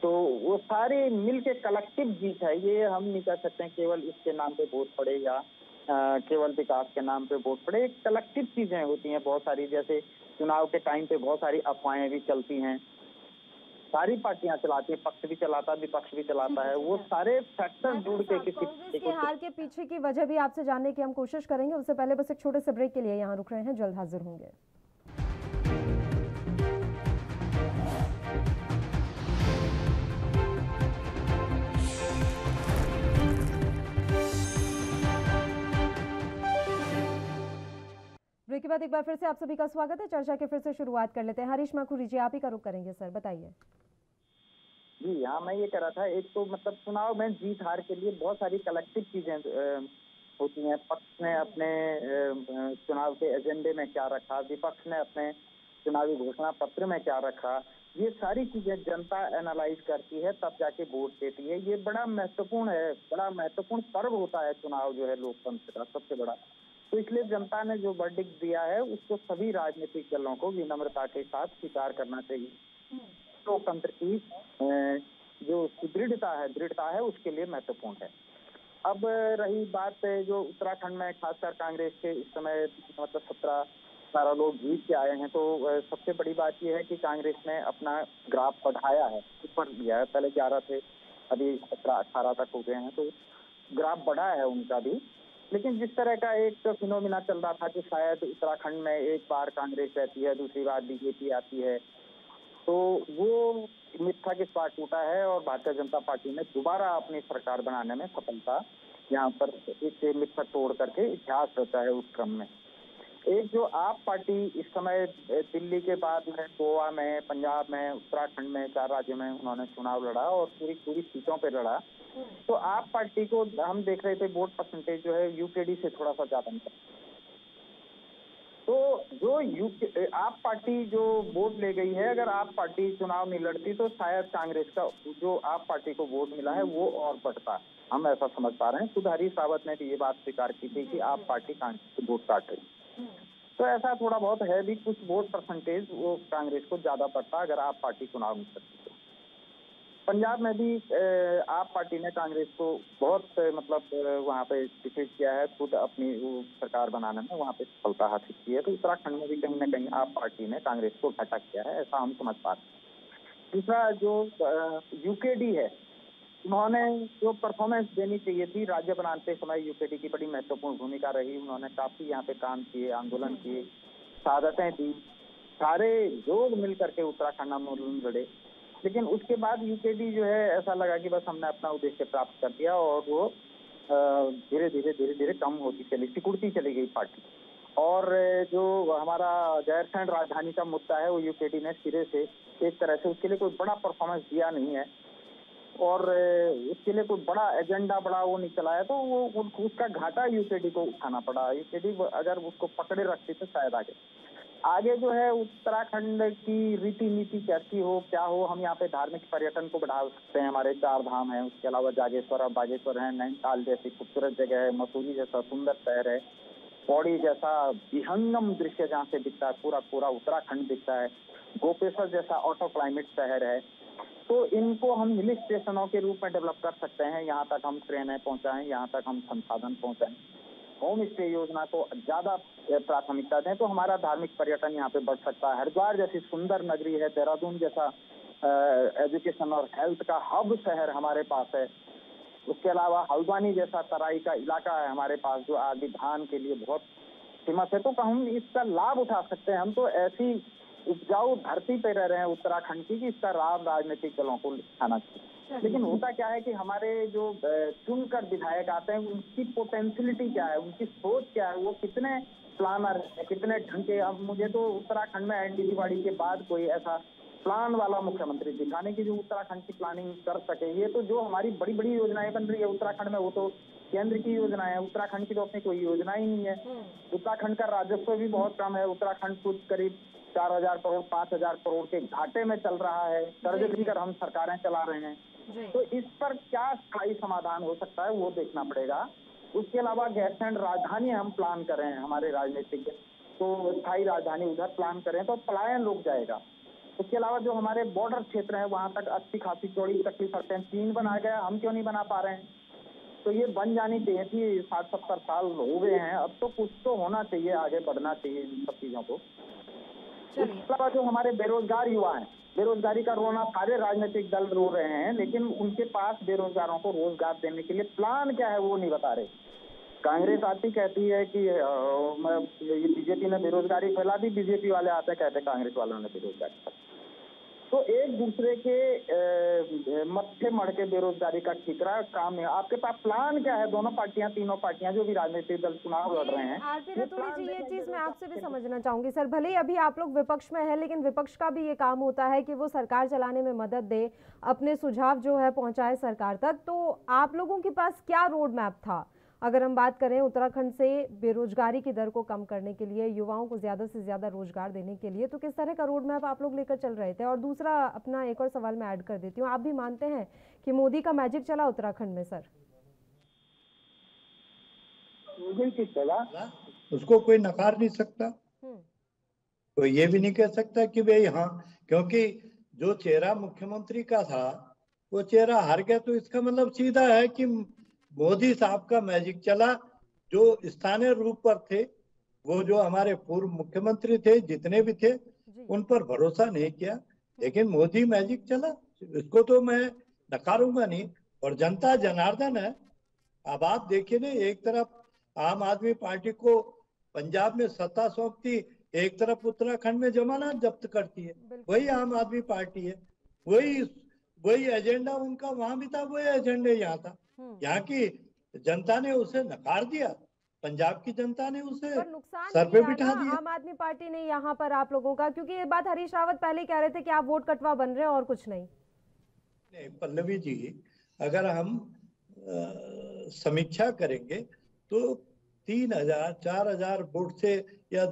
तो वो सारे मिल के कलेक्टिव जीत है। ये हम नहीं कह सकते हैं केवल इसके नाम पे वोट पड़े या केवल विकास के नाम पे वोट पड़े। कलेक्टिव चीजें होती हैं बहुत सारी, जैसे चुनाव के टाइम पे बहुत सारी अफवाहें भी चलती हैं, सारी पार्टियां चलाती है, पक्ष भी चलाता है, विपक्ष भी चलाता है, वो सारे फैक्टर जुड़ के कांग्रेस के हार के पीछे की वजह भी आपसे जानने की हम कोशिश करेंगे। उससे पहले बस एक छोटे से ब्रेक के लिए यहाँ रुक रहे हैं, जल्द हाजिर होंगे। ब्रेक के बाद एक बार फिर से आप सभी का स्वागत है। चर्चा के फिर से शुरुआत कर लेते हैं। हरीश मैकुरी जी, आप ही का रुख करेंगे सर, बताइए। जी हाँ, मैं ये कह रहा था, एक तो मतलब चुनाव में जीत हार के लिए बहुत सारी कलेक्टिव चीजें होती हैं। पक्ष ने अपने चुनाव के एजेंडे में क्या रखा, विपक्ष ने अपने चुनावी घोषणा पत्र में क्या रखा, ये सारी चीजें जनता एनालाइज करती है, तब जाके वोट देती है। ये बड़ा महत्वपूर्ण है, बड़ा महत्वपूर्ण पर्व होता है चुनाव जो है लोकतंत्र का सबसे बड़ा। तो इसलिए जनता ने जो वर्डिक्ट दिया है उसको सभी राजनीतिक दलों को विनम्रता के साथ स्वीकार करना चाहिए। लोकतंत्र की जो दृढ़ता है उसके लिए महत्वपूर्ण है। अब रही बात जो उत्तराखंड में खासकर कांग्रेस के इस समय मतलब 17 लोग जीत के आए हैं, तो सबसे बड़ी बात यह है कि कांग्रेस ने अपना ग्राफ बढ़ाया है, ऊपर लिया है। पहले 11 थे, अभी 17-18 तक हो गए हैं, तो ग्राफ बढ़ा है उनका भी। लेकिन जिस तरह का एक फिनोमिना चल रहा था कि शायद उत्तराखंड में एक बार कांग्रेस रहती है, दूसरी बार बीजेपी आती है, तो वो मिथ्या के साथ टूटा है और भारतीय जनता पार्टी ने दोबारा अपनी सरकार बनाने में सफलता यहाँ पर एक मिथ्या तोड़ करके इतिहास रचा है। उस क्रम में एक जो आप पार्टी इस समय दिल्ली के बाद में गोवा में, पंजाब में, उत्तराखंड में 4 राज्यों में उन्होंने चुनाव लड़ा और पूरी सीटों पे लड़ा। तो आप पार्टी को हम देख रहे थे वोट परसेंटेज जो है यूकेडी से थोड़ा सा ज्यादा निकला। तो जो आप पार्टी जो वोट ले गई है, अगर आप पार्टी चुनाव नहीं लड़ती तो शायद कांग्रेस का जो आप पार्टी को वोट मिला है वो और बढ़ता, हम ऐसा समझ पा रहे हैं। खुद हरीश रावत ने भी ये बात स्वीकार की थी कि आप पार्टी कांग्रेस को वोट काट रही। तो ऐसा थोड़ा बहुत है भी, कुछ वोट परसेंटेज वो कांग्रेस को ज्यादा पड़ता अगर आप पार्टी चुनाव नहीं करती तो। पंजाब में भी आप पार्टी ने कांग्रेस को बहुत मतलब वहाँ पे डिफीट किया है, खुद अपनी वो सरकार बनाने में वहाँ पे सफलता हासिल की है। तो उत्तराखंड में भी कहीं ना कहीं आप पार्टी ने कांग्रेस को घटा किया है, ऐसा हम समझ पाते हैं। दूसरा जो यूकेडी है, उन्होंने जो परफॉर्मेंस देनी चाहिए थी राज्य बनाते समय, यूकेडी की बड़ी महत्वपूर्ण भूमिका रही। उन्होंने काफी यहाँ पे काम किए, आंदोलन किए, शहादतें दी, सारे लोग मिल करके उत्तराखंड आंदोलन लड़े। लेकिन उसके बाद यूकेडी जो है ऐसा लगा कि बस हमने अपना उद्देश्य प्राप्त कर दिया और वो धीरे धीरे कम होती चली, सिकुड़ती चली गई पार्टी। और जो हमारा गैरसैंण राजधानी का मुद्दा है वो यूकेडी ने सिरे से एक तरह से उसके लिए कोई बड़ा परफॉर्मेंस दिया नहीं है और उसके लिए कोई बड़ा एजेंडा बड़ा वो नहीं चलाया, तो वो उसका घाटा यूकेडी को उठाना पड़ा। यूकेडी अगर उसको पकड़े रखती तो शायद आगे जो है उत्तराखंड की रीति नीति कैसी हो क्या हो, हम यहाँ पे धार्मिक पर्यटन को बढ़ा सकते हैं। हमारे 4 धाम है, उसके अलावा जागेश्वर और बागेश्वर है, नैनीताल जैसी खूबसूरत जगह है, मसूरी जैसा सुंदर शहर है, पौड़ी जैसा विहंगम दृश्य जहाँ से दिखता है, पूरा उत्तराखंड दिखता है, गोपेश्वर जैसा ऑटो क्लाइमेट शहर है। तो इनको हम हिल स्टेशनों के रूप में डेवलप कर सकते हैं। यहाँ तक हम ट्रेनें पहुँचाएं, यहाँ तक हम संसाधन पहुँचाएं, होम स्टे योजना को ज्यादा प्राथमिकता दें, तो हमारा धार्मिक पर्यटन यहाँ पे बढ़ सकता है। हरिद्वार जैसी सुंदर नगरी है, देहरादून जैसा एजुकेशन और हेल्थ का हब शहर हमारे पास है। उसके अलावा हल्द्वानी जैसा तराई का इलाका है हमारे पास, जो आदि धान के लिए बहुत फेमस है। तो हम इसका लाभ उठा सकते हैं। हम तो ऐसी उपजाऊ धरती पे रह रहे हैं उत्तराखंड की कि इसका लाभ राजनीतिक दलों को उठाना चाहिए। लेकिन होता क्या है कि हमारे जो चुनकर विधायक आते हैं उनकी पोटेंशियलिटी क्या है, उनकी सोच क्या है, वो कितने प्लानर है, कितने ढंग के। अब मुझे तो उत्तराखंड में एनडीटी वाड़ी के बाद कोई ऐसा प्लान वाला मुख्यमंत्री दिखाने की जो उत्तराखंड की प्लानिंग कर सके। ये तो जो हमारी बड़ी बड़ी योजनाएं बन रही है उत्तराखंड में, वो तो केंद्र की योजना है, उत्तराखंड की तो अपनी कोई योजना ही नहीं है। उत्तराखंड का राजस्व भी बहुत कम है। उत्तराखंड कुछ करीब 4000 करोड़ 5000 करोड़ के घाटे में चल रहा है, कर्ज लेकर हम सरकारें चला रहे हैं। तो इस पर क्या स्थायी समाधान हो सकता है वो देखना पड़ेगा। उसके अलावा गैरसैंण राजधानी हम प्लान कर रहे हैं हमारे राजनीतिक, तो स्थायी राजधानी उधर प्लान करें तो पलायन रुक जाएगा। उसके अलावा जो हमारे बॉर्डर क्षेत्र है वहां तक अच्छी खासी चौड़ी तकलीफ सड़कें 3 बना गया, हम क्यों नहीं बना पा रहे हैं? तो ये बन जानी चाहिए थी। 60-70 साल हो गए हैं, अब तो कुछ तो होना चाहिए, आगे बढ़ना चाहिए इन सब चीजों को। उसके अलावा जो हमारे बेरोजगार युवा हैं, बेरोजगारी का रोना सारे राजनीतिक दल रो रहे हैं, लेकिन उनके पास बेरोजगारों को रोजगार देने के लिए प्लान क्या है वो नहीं बता रहे। कांग्रेस आती कहती है कि ये बीजेपी ने बेरोजगारी फैला दी, बीजेपी वाले आते कहते कांग्रेस वालों ने बेरोजगारी फैला। तो एक दूसरे के मत्थे मड़ के बेरोजगारी का ठीकरा काम है। आपके पास प्लान क्या है? दोनों पार्टियां, तीनों पार्टियां जो भी राजनीतिक दल चुनाव लड़ रहे हैं, आरपी रतूड़ी जी, ये चीज मैं आपसे भी समझना चाहूंगी सर। भले ही अभी आप लोग विपक्ष में हैं, लेकिन विपक्ष का भी ये काम होता है कि वो सरकार चलाने में मदद दे, अपने सुझाव जो है पहुंचाए सरकार तक। तो आप लोगों के पास क्या रोड मैप था अगर हम बात करें उत्तराखंड से बेरोजगारी की दर को कम करने के लिए, युवाओं को ज्यादा से ज्यादा रोजगार देने के लिए, तो किस तरह का रोड मैप आप लोग लेकर चल रहे थे? और दूसरा अपना एक और सवाल मैं ऐड कर देती हूँ, आप भी मानते हैं कि मोदी का मैजिक चला उत्तराखंड में सर? मोदी की चला, उसको कोई नकार नहीं सकता, तो ये भी नहीं कह सकता कि भाई हाँ, क्योंकि जो चेहरा मुख्यमंत्री का था वो चेहरा हार गया, तो इसका मतलब सीधा है कि मोदी साहब का मैजिक चला। जो स्थानीय रूप पर थे, वो जो हमारे पूर्व मुख्यमंत्री थे जितने भी थे, उन पर भरोसा नहीं किया, लेकिन मोदी मैजिक चला, इसको तो मैं नकारूंगा नहीं। और जनता जनार्दन है। अब आप देखिए ना, एक तरफ आम आदमी पार्टी को पंजाब में सत्ता सौंपती, एक तरफ उत्तराखंड में जमानत जब्त करती है, वही आम आदमी पार्टी है, वही एजेंडा उनका वहां भी था, वही एजेंडा यहाँ था। यहाँ की जनता ने उसे नकार दिया, पंजाब की जनता ने उसे सर पे बिठा दिया। आम आदमी पार्टी ने यहाँ पर आप लोगों का, क्योंकि ये बात हरीश रावत पहले कह रहे थे कि आप वोट कटवा बन रहे हैं और कुछ नहीं। पल्लवी जी, अगर हम समीक्षा करेंगे तो 3000 4000 वोट से या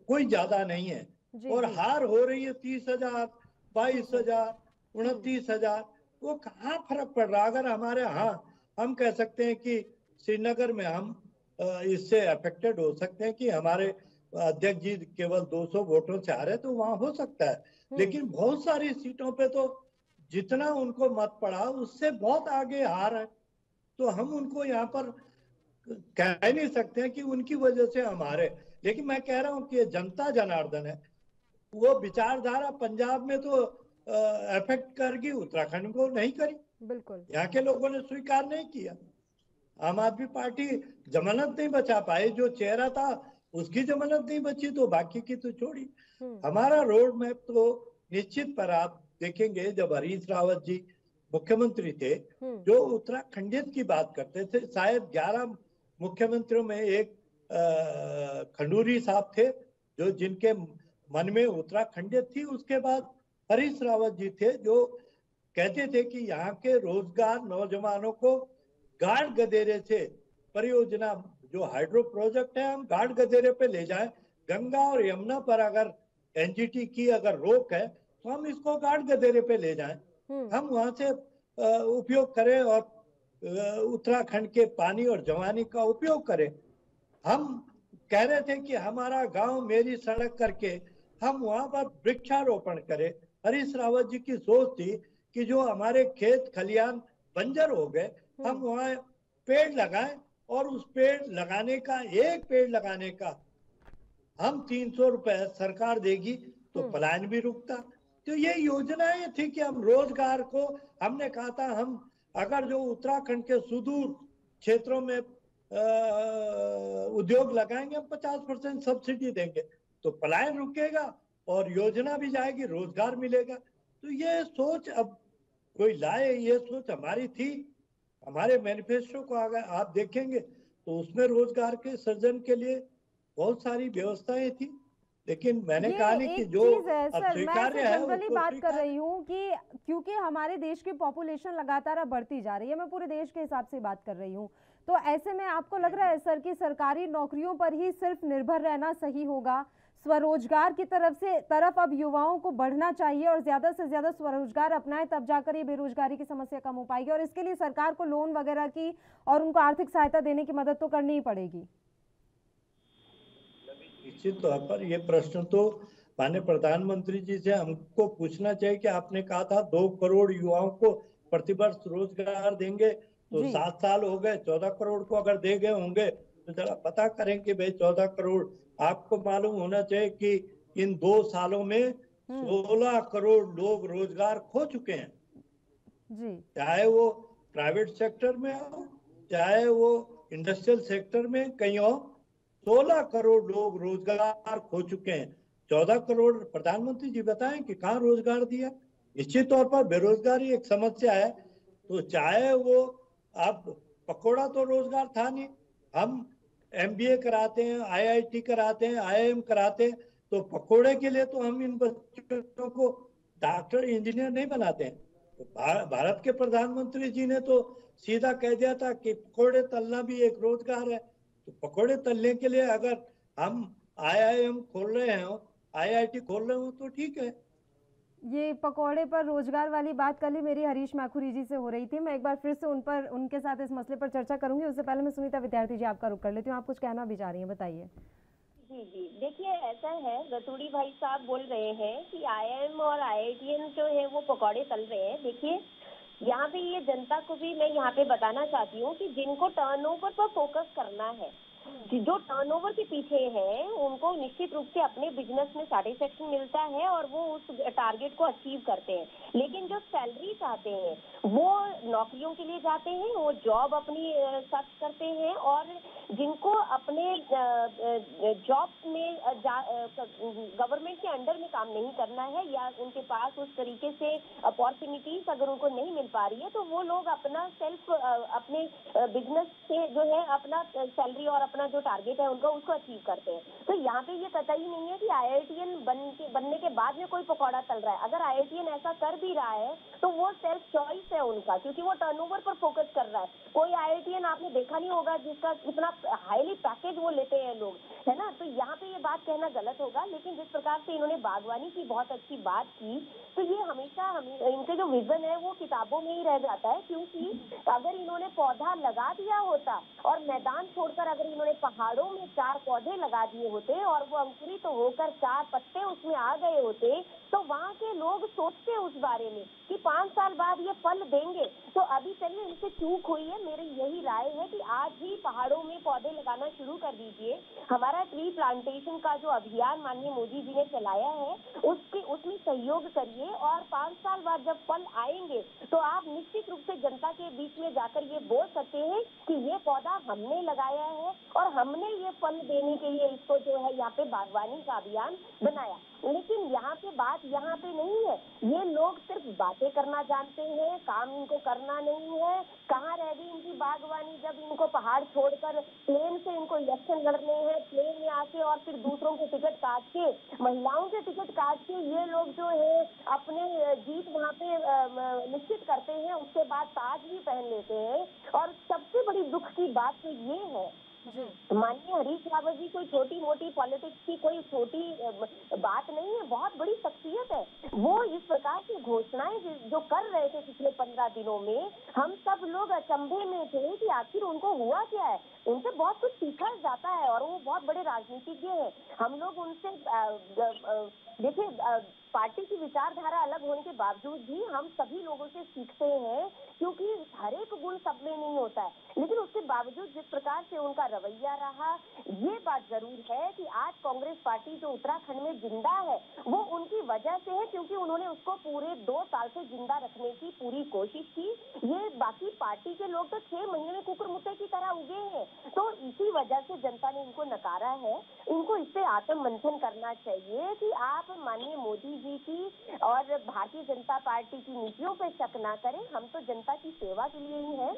कोई ज्यादा नहीं है, और हार हो रही है 30,000 22,000 29,000, वो कहाँ फर्क पड़ रहा? अगर हमारे, हाँ हम कह सकते हैं कि श्रीनगर में हम इससे अफेक्टेड हो सकते हैं कि हमारे अध्यक्ष जी केवल 200 वोटों से हारे, तो वहां हो सकता है, लेकिन बहुत सारी सीटों पे तो जितना उनको मत पड़ा उससे बहुत आगे हार है, तो हम उनको यहाँ पर कह नहीं सकते हैं कि उनकी वजह से हमारे। लेकिन मैं कह रहा हूँ कि जनता जनार्दन है, वो विचारधारा पंजाब में तो अफेक्ट करगी, उत्तराखंड को नहीं करी। बिल्कुल, यहाँ के लोगों ने स्वीकार नहीं किया। आम आदमी पार्टी जमानत नहीं बचा पाई, जो चेहरा था उसकी जमानत नहीं बची, तो बाकी की तो छोड़ी। हमारा रोड मैप तो निश्चित पर आप देखेंगे, जब हरीश रावत जी मुख्यमंत्री थे, जो उत्तराखंडियत की बात करते थे, शायद 11 मुख्यमंत्रियों में एक खंडूरी साहब थे जो जिनके मन में उत्तराखंडियत थी। उसके बाद हरीश रावत जी थे जो कहते थे कि यहाँ के रोजगार नौजवानों को गाढ़ गदेरे से परियोजना, जो हाइड्रो प्रोजेक्ट है, हम गाढ़ गदेरे पे ले जाएं। गंगा और यमुना पर अगर एनजीटी की अगर रोक है तो हम इसको गाढ़ गदेरे पे ले जाएं, हम वहां से उपयोग करें और उत्तराखंड के पानी और जवानी का उपयोग करें। हम कह रहे थे कि हमारा गांव मेरी सड़क करके हम वहां पर वृक्षारोपण करें। हरीश रावत जी की सोच थी कि जो हमारे खेत खलियान बंजर हो गए, हम वहां पेड़ लगाएं, और उस पेड़ लगाने का, एक पेड़ लगाने का हम 300 रुपए सरकार देगी, तो पलायन भी रुकता। तो ये योजनाएं थी कि हम रोजगार को, हमने कहा था हम अगर जो उत्तराखंड के सुदूर क्षेत्रों में उद्योग लगाएंगे, हम 50% सब्सिडी देंगे, तो पलायन रुकेगा और योजना भी जाएगी, रोजगार मिलेगा। तो ये सोच अब कोई लाए, ये सोच हमारी थी। हमारे मैनिफेस्टो को अगर आप देखेंगे तो उसमें रोजगार के सृजन के लिए बहुत सारी व्यवस्थाएं थी, लेकिन मैंने कहा नहीं कि जो स्वीकार्य है, जनरली बात कर रही हूँ कि क्योंकि हमारे देश की पॉपुलेशन लगातार बढ़ती जा रही है, मैं पूरे देश के हिसाब से बात कर रही हूँ, तो ऐसे में आपको लग रहा है सर कि सरकारी नौकरियों पर ही सिर्फ निर्भर रहना सही होगा? स्वरोजगार की तरफ अब युवाओं को बढ़ना चाहिए और ज्यादा से ज्यादा स्वरोजगार अपनाएं, तब जाकर ये बेरोजगारी की समस्या कम हो पाएगी, और इसके लिए सरकार को लोन वगैरह की और उनको आर्थिक सहायता देने की मदद तो करनी ही पड़ेगी। निश्चित तौर पर ये प्रश्न तो माननीय प्रधानमंत्री जी से हमको पूछना चाहिए कि आपने कहा था 2 करोड़ युवाओं को प्रतिवर्ष रोजगार देंगे, तो 7 साल हो गए, 14 करोड़ को अगर दे गए होंगे तो जरा पता करें कि भाई 14 करोड़, आपको मालूम होना चाहिए कि इन 2 सालों में 16 करोड़ लोग रोजगार खो चुके हैं जी। चाहे वो प्राइवेट सेक्टर में हो, चाहे वो इंडस्ट्रियल सेक्टर में कहीं हो, 16 करोड़ लोग रोजगार खो चुके हैं। 14 करोड़ प्रधानमंत्री जी बताएं कि कहाँ रोजगार दिया। निश्चित तौर पर बेरोजगारी एक समस्या है, तो चाहे वो अब पकौड़ा तो रोजगार था नहीं, हम MBA कराते हैं, IIT कराते हैं, IIM कराते हैं, तो पकौड़े के लिए तो हम इन बच्चों को डॉक्टर इंजीनियर नहीं बनाते हैं, तो भारत के प्रधानमंत्री जी ने तो सीधा कह दिया था कि पकौड़े तलना भी एक रोजगार है। तो पकौड़े तलने के लिए अगर हम IIM खोल रहे हो, IIT खोल रहे हो तो ठीक है। ये पकौड़े पर रोजगार वाली बात कल ही मेरी हरीश माखुरी जी से हो रही थी। मैं एक बार फिर से उनके साथ इस मसले पर चर्चा करूंगी। उससे पहले मैं सुनीता विद्यार्थी जी आपका रुख कर लेती हूँ। आप कुछ कहना भी चाह रही हैं, बताइए। जी जी, देखिए ऐसा है, रतूड़ी भाई साहब बोल रहे हैं कि IIM और IITN जो है वो पकौड़े तल रहे हैं। देखिए यहाँ पे ये जनता को भी मैं यहाँ पे बताना चाहती हूँ कि जिनको टर्नओवर पर फोकस करना है, जो टर्नओवर के पीछे हैं, उनको निश्चित रूप से अपने बिजनेस में सेटिस्फेक्शन मिलता है और वो उस टारगेट को अचीव करते हैं। लेकिन जो सैलरी चाहते हैं वो नौकरियों के लिए जाते हैं, वो जॉब अपनी सर्च करते हैं, और जिनको अपने जॉब में गवर्नमेंट के अंडर में काम नहीं करना है या उनके पास उस तरीके से अपॉर्चुनिटीज अगर उनको नहीं मिल पा रही है, तो वो लोग अपना सेल्फ अपने बिजनेस से जो है अपना सैलरी और अपना जो टारगेट है उनका उसको अचीव करते हैं। तो यहाँ पे ये कतई नहीं है कि IITN बनने के बाद में कोई पकौड़ा तल रहा है। अगर IITN ऐसा कर भी रहा है तो वो सेल्फ चॉइस है उनका, क्योंकि वो टर्नओवर पर फोकस कर रहा है। कोई IITN आपने देखा नहीं होगा जिसका कितना हाईली पैकेज वो लेते हैं लोग, है ना। तो यहाँ पे ये बात कहना गलत होगा। लेकिन जिस प्रकार से इन्होंने बागवानी की बहुत अच्छी बात की, तो ये हमेशा इनके जो विजन है वो किताबों में ही रह जाता है। क्योंकि अगर इन्होंने पौधा लगा दिया होता और मैदान छोड़कर अगर इन्होंने पहाड़ों में 4 पौधे लगा दिए होते और वो अंकुरित तो होकर 4 पत्ते उसमें आ गए होते, तो वहाँ के लोग सोचते उस बारे में कि 5 साल बाद ये फल देंगे। तो अभी चलिए इनसे चूक हुई है। मेरी यही राय है कि आज ही पहाड़ों में पौधे लगाना शुरू कर दीजिए। हमारा ट्री प्लांटेशन का जो अभियान माननीय मोदी जी ने चलाया है उसमें सहयोग करिए, और 5 साल बाद जब फल आएंगे तो आप निश्चित रूप से जनता के बीच में जाकर ये बोल सकते हैं कि ये पौधा हमने लगाया है और हमने ये फल देने के लिए इसको जो है यहाँ पे बागवानी का अभियान बनाया। लेकिन यहाँ पे बात यहाँ पे नहीं है। ये लोग सिर्फ बातें करना जानते हैं, काम इनको करना नहीं है। कहाँ रह गई इनकी बागवानी जब इनको पहाड़ छोड़कर प्लेन से इनको इलेक्शन लड़ने हैं, प्लेन में आके और फिर दूसरों के टिकट काट के, महिलाओं के टिकट काट के ये लोग जो है अपने जीत वहाँ पे निश्चित करते हैं। उसके बाद ताज भी पहन लेते हैं। और सबसे बड़ी दुख की बात तो ये है, माननीय हरीश रावत जी कोई छोटी मोटी पॉलिटिक्स की कोई छोटी बात नहीं है, बहुत बड़ी शख्सियत है। वो इस प्रकार की घोषणाएं जो कर रहे थे पिछले 15 दिनों में, हम सब लोग अचंभे में थे कि आखिर उनको हुआ क्या है। उनसे बहुत कुछ सीखा जाता है और वो बहुत बड़े राजनीतिज्ञ हैं। हम लोग उनसे देखिए पार्टी की विचारधारा अलग होने के बावजूद भी हम सभी लोगों से सीखते हैं, क्योंकि हर एक गुण सब में नहीं होता है। लेकिन उसके बावजूद जिस प्रकार से उनका रवैया रहा, ये बात जरूर है कि आज कांग्रेस पार्टी जो उत्तराखंड में जिंदा है वो उनकी वजह से है, क्योंकि उन्होंने उसको पूरे 2 साल से जिंदा रखने की पूरी कोशिश की। ये बाकी पार्टी के लोग तो 6 महीने में कुकुर मुत्ते की तरह उगे हैं। तो इसी वजह से जनता ने इनको नकारा है। इनको इस पे आत्म मंथन करना चाहिए कि आप माननीय मोदी जी की और भारतीय जनता पार्टी की नीतियों पे शक ना करें। हम तो जनता की सेवा के लिए ही हैं।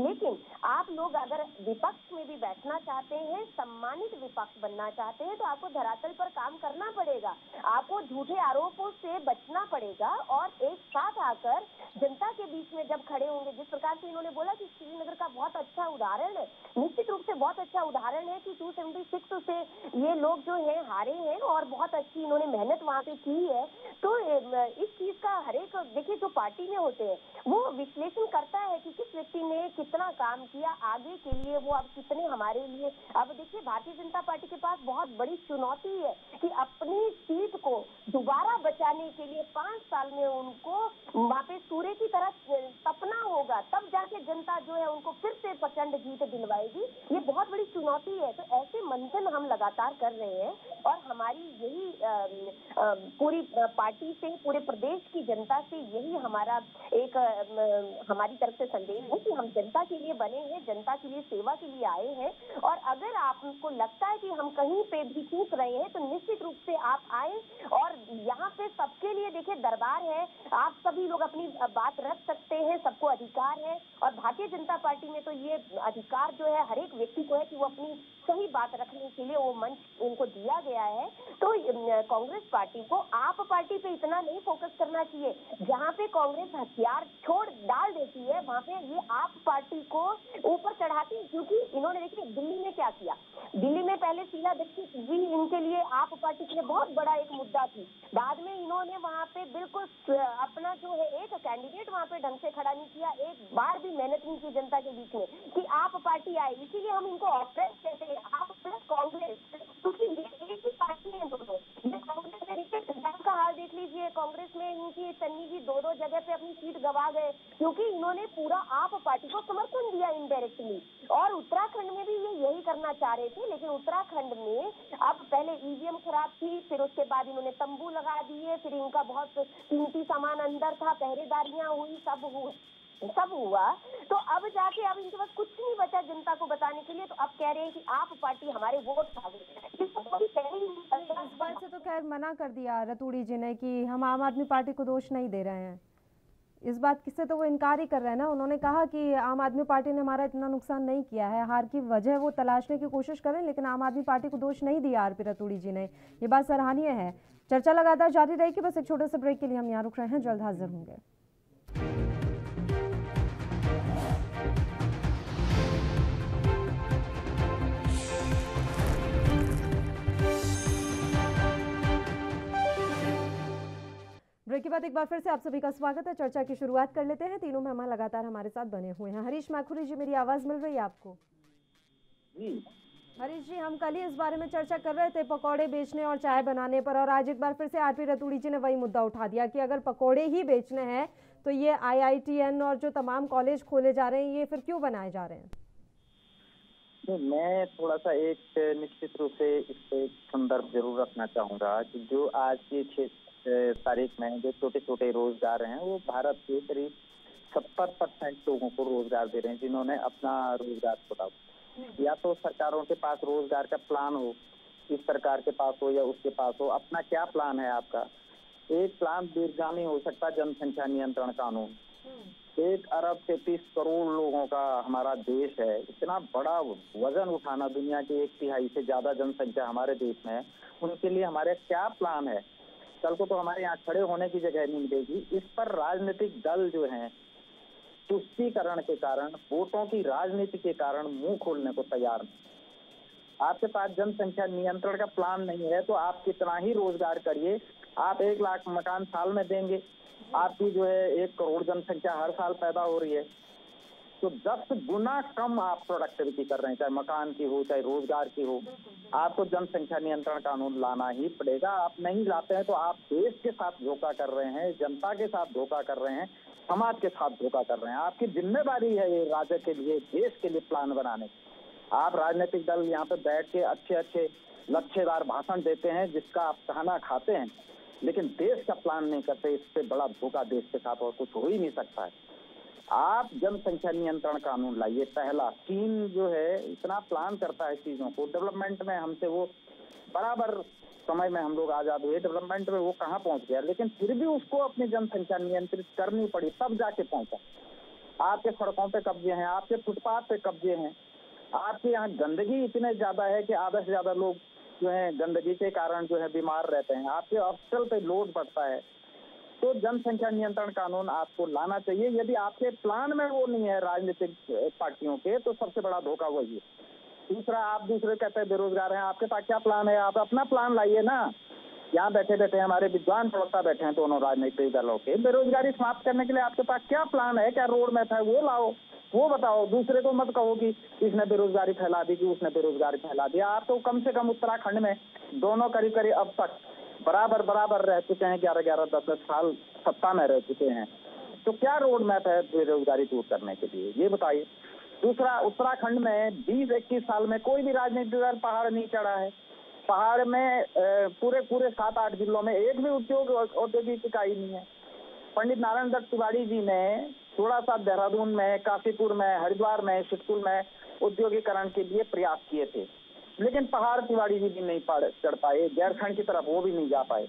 लेकिन आप लोग अगर विपक्ष में भी बैठना चाहते हैं, सम्मानित विपक्ष बनना चाहते हैं, तो आपको धरातल पर काम करना पड़ेगा। आपको झूठे आरोपों से बचना पड़ेगा और एक साथ आकर जनता के बीच में जब खड़े होंगे, जिस प्रकार से इन्होंने बोला कि श्रीनगर का बहुत अच्छा उदाहरण है, निश्चित रूप से बहुत अच्छा उदाहरण है कि 276 से ये लोग जो है हारे हैं और बहुत अच्छी इन्होंने मेहनत वहाँ पे की है। तो इस चीज का हर एक देखिए जो पार्टी में होते हैं वो विश्लेषण करता है कि किस व्यक्ति ने कितना काम किया आगे के लिए, वो अब कितने हमारे लिए। अब देखिए भारतीय जनता पार्टी के पास बहुत बड़ी चुनौती है कि अपनी सीट को दोबारा बचाने के लिए 5 साल में उनको वहाँ पे सूर्य की तरह तपना होगा, तब जाके जनता जो है उनको फिर से प्रचंड जीत दिलवाएगी। ये बहुत बड़ी चुनौती है। तो ऐसे मंथन हम लगातार कर रहे हैं और हमारी यही पूरी पार्टी से, पूरे प्रदेश की जनता से यही हमारा एक हमारी तरफ से संदेश है कि हम जनता के लिए बने हैं, जनता के लिए सेवा के लिए आए हैं। और अगर आपको लगता है कि हम कहीं पे भी चूक रहे हैं तो निश्चित रूप से आप आए और यहाँ पे सबके लिए देखिए दरबार है, आप सभी लोग अपनी बात रख सकते हैं, सबको अधिकार है और भारतीय जनता पार्टी में तो ये अधिकार जो है हर एक व्यक्ति को है कि वो अपनी सही बात रखने के लिए वो मंच उनको दिया गया है। तो कांग्रेस पार्टी को आप पार्टी पे इतना नहीं फोकस करना चाहिए। जहाँ पे कांग्रेस हथियार छोड़ डाल देती है वहाँ पे ये आप पार्टी को ऊपर चढ़ाती है, क्योंकि इन्होंने देखिए दिल्ली में क्या किया। दिल्ली में पहले शीला दीक्षित जी इनके लिए आप पार्टी के लिए बहुत बड़ा एक मुद्दा थी। बाद में इन्होंने वहाँ पे बिल्कुल अपना जो है एक कैंडिडेट वहाँ पे ढंग से खड़ा नहीं किया, एक बार भी मेहनत नहीं की जनता के बीच में कि आप पार्टी आए। इसीलिए हम इनको ऑप्रेस कहते हैं, आप प्लस कांग्रेस, क्योंकि ये एक ही पार्टी है दोनों। ये कांग्रेस में देखिए पंजाब का हाल देख लीजिए, कांग्रेस में इनकी तन्नी जी दो जगह पे अपनी सीट गवा गए क्योंकि इन्होंने पूरा आप पार्टी को समर्थन दिया इनडायरेक्टली। और उत्तराखंड में भी ये यही करना चाह रहे थे, लेकिन उत्तराखंड में अब पहले ईवीएम खराब थी, फिर उसके बाद इन्होंने तंबू लगा दिए, फिर इनका बहुत कीमती सामान अंदर था, पहरेदारियां हुई, सब हुआ। तो अब जाके अब इनके पास कुछ नहीं बचा जनता को बताने के लिए, तो अब कह रहे हैं कि आप पार्टी हमारे वोट खा गई। इस बात से तो खैर मना कर दिया रतूड़ी जी ने कि हम आम आदमी पार्टी को दोष नहीं दे रहे हैं। इस बात से तो वो इनकार ही कर रहे हैं ना। उन्होंने कहा कि आम आदमी पार्टी ने हमारा इतना नुकसान नहीं किया है, हार की वजह वो तलाशने की कोशिश करें, लेकिन आम आदमी पार्टी को दोष नहीं दिया आरपी रतूड़ी जी ने। ये बात सराहनीय है। चर्चा लगातार जारी रहेगी, बस एक छोटे से ब्रेक के लिए हम यहाँ रुक रहे हैं, जल्द हाजिर होंगे। ब्रेक के बाद एक बार फिर से आप सभी का स्वागत है। चर्चा की शुरुआत कर लेते हैं। तीनों मेहमान लगातार हमारे साथ बने हुए हैं। हरीश मैखुरी जी, मेरी आवाज मिल रही है आपको? जी हरीश जी, हम कल ही इस बारे में चर्चा कर रहे थे पकौड़े बेचने और चाय बनाने पर, और आज एक बार फिर से आरपी रतूड़ी जी ने वही मुद्दा उठा दिया कि अगर पकौड़े ही बेचने हैं तो ये IITN और जो तमाम कॉलेज खोले जा रहे हैं ये फिर क्यों बनाए जा रहे हैं? मैं थोड़ा सा एक निश्चित रूप से इस पे संदर्भ जरूर रखना चाहूंगा कि जो आज की 6 तारीख में जो छोटे छोटे रोजगार हैं वो भारत के करीब 70% लोगों को रोजगार दे रहे हैं, जिन्होंने अपना रोजगार छोड़ा। या तो सरकारों के पास रोजगार का प्लान हो, इस सरकार के पास हो या उसके पास हो, अपना क्या प्लान है आपका। एक प्लान दीर्घगामी हो सकता है, जनसंख्या नियंत्रण कानून। 1 अरब 33 करोड़ लोगों का हमारा देश है, इतना बड़ा वजन उठाना, दुनिया की 1/3 से ज्यादा जनसंख्या हमारे देश में है, उनके लिए हमारे क्या प्लान है। कल को तो हमारे यहाँ खड़े होने की जगह नहीं मिलेगी। इस पर राजनीतिक दल जो हैं तुष्टीकरण के कारण, वोटों की राजनीति के कारण मुंह खोलने को तैयार नहीं। आपके पास जनसंख्या नियंत्रण का प्लान नहीं है तो आप कितना ही रोजगार करिए, आप 1 लाख मकान साल में देंगे, आपकी जो है 1 करोड़ जनसंख्या हर साल पैदा हो रही है, तो 10 गुना कम आप प्रोडक्टिविटी कर रहे हैं, चाहे मकान की हो चाहे रोजगार की हो। आपको जनसंख्या नियंत्रण कानून लाना ही पड़ेगा। आप नहीं लाते हैं तो आप देश के साथ धोखा कर रहे हैं, जनता के साथ धोखा कर रहे हैं, समाज के साथ धोखा कर रहे हैं। आपकी जिम्मेदारी है ये राज्य के लिए, देश के लिए प्लान बनाने। आप राजनीतिक दल यहाँ पे बैठ के अच्छे अच्छे लच्छेदार भाषण देते हैं जिसका आप कहना खाते हैं, लेकिन देश का प्लान नहीं करते। इससे बड़ा धोखा देश के साथ और कुछ हो ही नहीं सकता है। आप जनसंख्या नियंत्रण कानून लाइए पहला। चीन जो है इतना प्लान करता है चीजों को, डेवलपमेंट में हमसे वो बराबर समय में हम लोग आजाद हुए, डेवलपमेंट में वो कहाँ पहुंच गया, लेकिन फिर भी उसको अपनी जनसंख्या नियंत्रित करनी पड़ी, तब जाके पहुंचा। आपके सड़कों पे कब्जे हैं, आपके फुटपाथ पे कब्जे हैं, आपके यहाँ गंदगी इतने ज्यादा है कि आधा से ज्यादा लोग जो है गंदगी के कारण जो है बीमार रहते हैं, आपके हॉस्पिटल पे लोड बढ़ता है। तो जनसंख्या नियंत्रण कानून आपको लाना चाहिए। यदि आपके प्लान में वो नहीं है राजनीतिक पार्टियों के, तो सबसे बड़ा धोखा वही है। दूसरा, आप दूसरे कहते हैं बेरोजगार हैं, आपके पास क्या प्लान है? आप अपना प्लान लाइए ना। यहाँ बैठे बैठे हमारे विद्वान प्रवक्ता बैठे हैं दोनों राजनीतिक दलों के, बेरोजगारी समाप्त करने के लिए आपके पास क्या प्लान है, क्या रोड मैप है, वो लाओ, वो बताओ। दूसरे को मत कहो कि इसने बेरोजगारी फैला दी कि उसने बेरोजगारी फैला दिया। आप तो कम से कम उत्तराखंड में दोनों करीब करीब अब तक बराबर रह चुके हैं, 11 10 साल सत्ता में रह चुके हैं, तो क्या रोड मैप है बेरोजगारी दूर करने के लिए, ये बताइए। दूसरा, उत्तराखंड में 20-21 साल में कोई भी राजनीतिक दल पहाड़ नहीं चढ़ा है। पहाड़ में पूरे 7-8 जिलों में एक भी औद्योगिक इकाई नहीं है। पंडित नारायण दत्त तिवारी जी ने थोड़ा सा देहरादून में, काशीपुर में, हरिद्वार में, सितकुल में औद्योगिकरण के लिए प्रयास किए थे, लेकिन पहाड़ तिवारी जी भी नहीं चढ़ पाए, गैरखंड की तरफ वो भी नहीं जा पाए।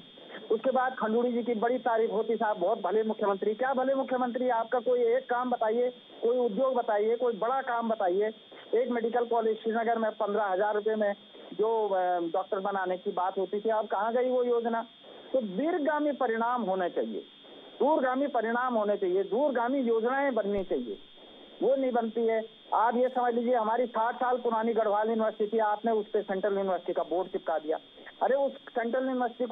उसके बाद खंडूड़ी जी की बड़ी तारीफ होती, साहब बहुत भले मुख्यमंत्री। क्या भले मुख्यमंत्री, आपका कोई एक काम बताइए, कोई उद्योग बताइए, कोई बड़ा काम बताइए। एक मेडिकल कॉलेज श्रीनगर में 15,000 रुपए में जो डॉक्टर बनाने की बात होती थी, अब कहाँ गई वो योजना? तो दीर्घगामी परिणाम होने चाहिए, दूरगामी परिणाम होने चाहिए, दूरगामी योजनाएं बननी चाहिए, वो नहीं बनती है। आप ये समझ लीजिए, हमारी 60 साल पुरानी गढ़वाल यूनिवर्सिटी, आपने उस पर सेंट्रल यूनिवर्सिटी का बोर्ड चिपका दिया। अरे उस सेंट्रल यूनिवर्सिटी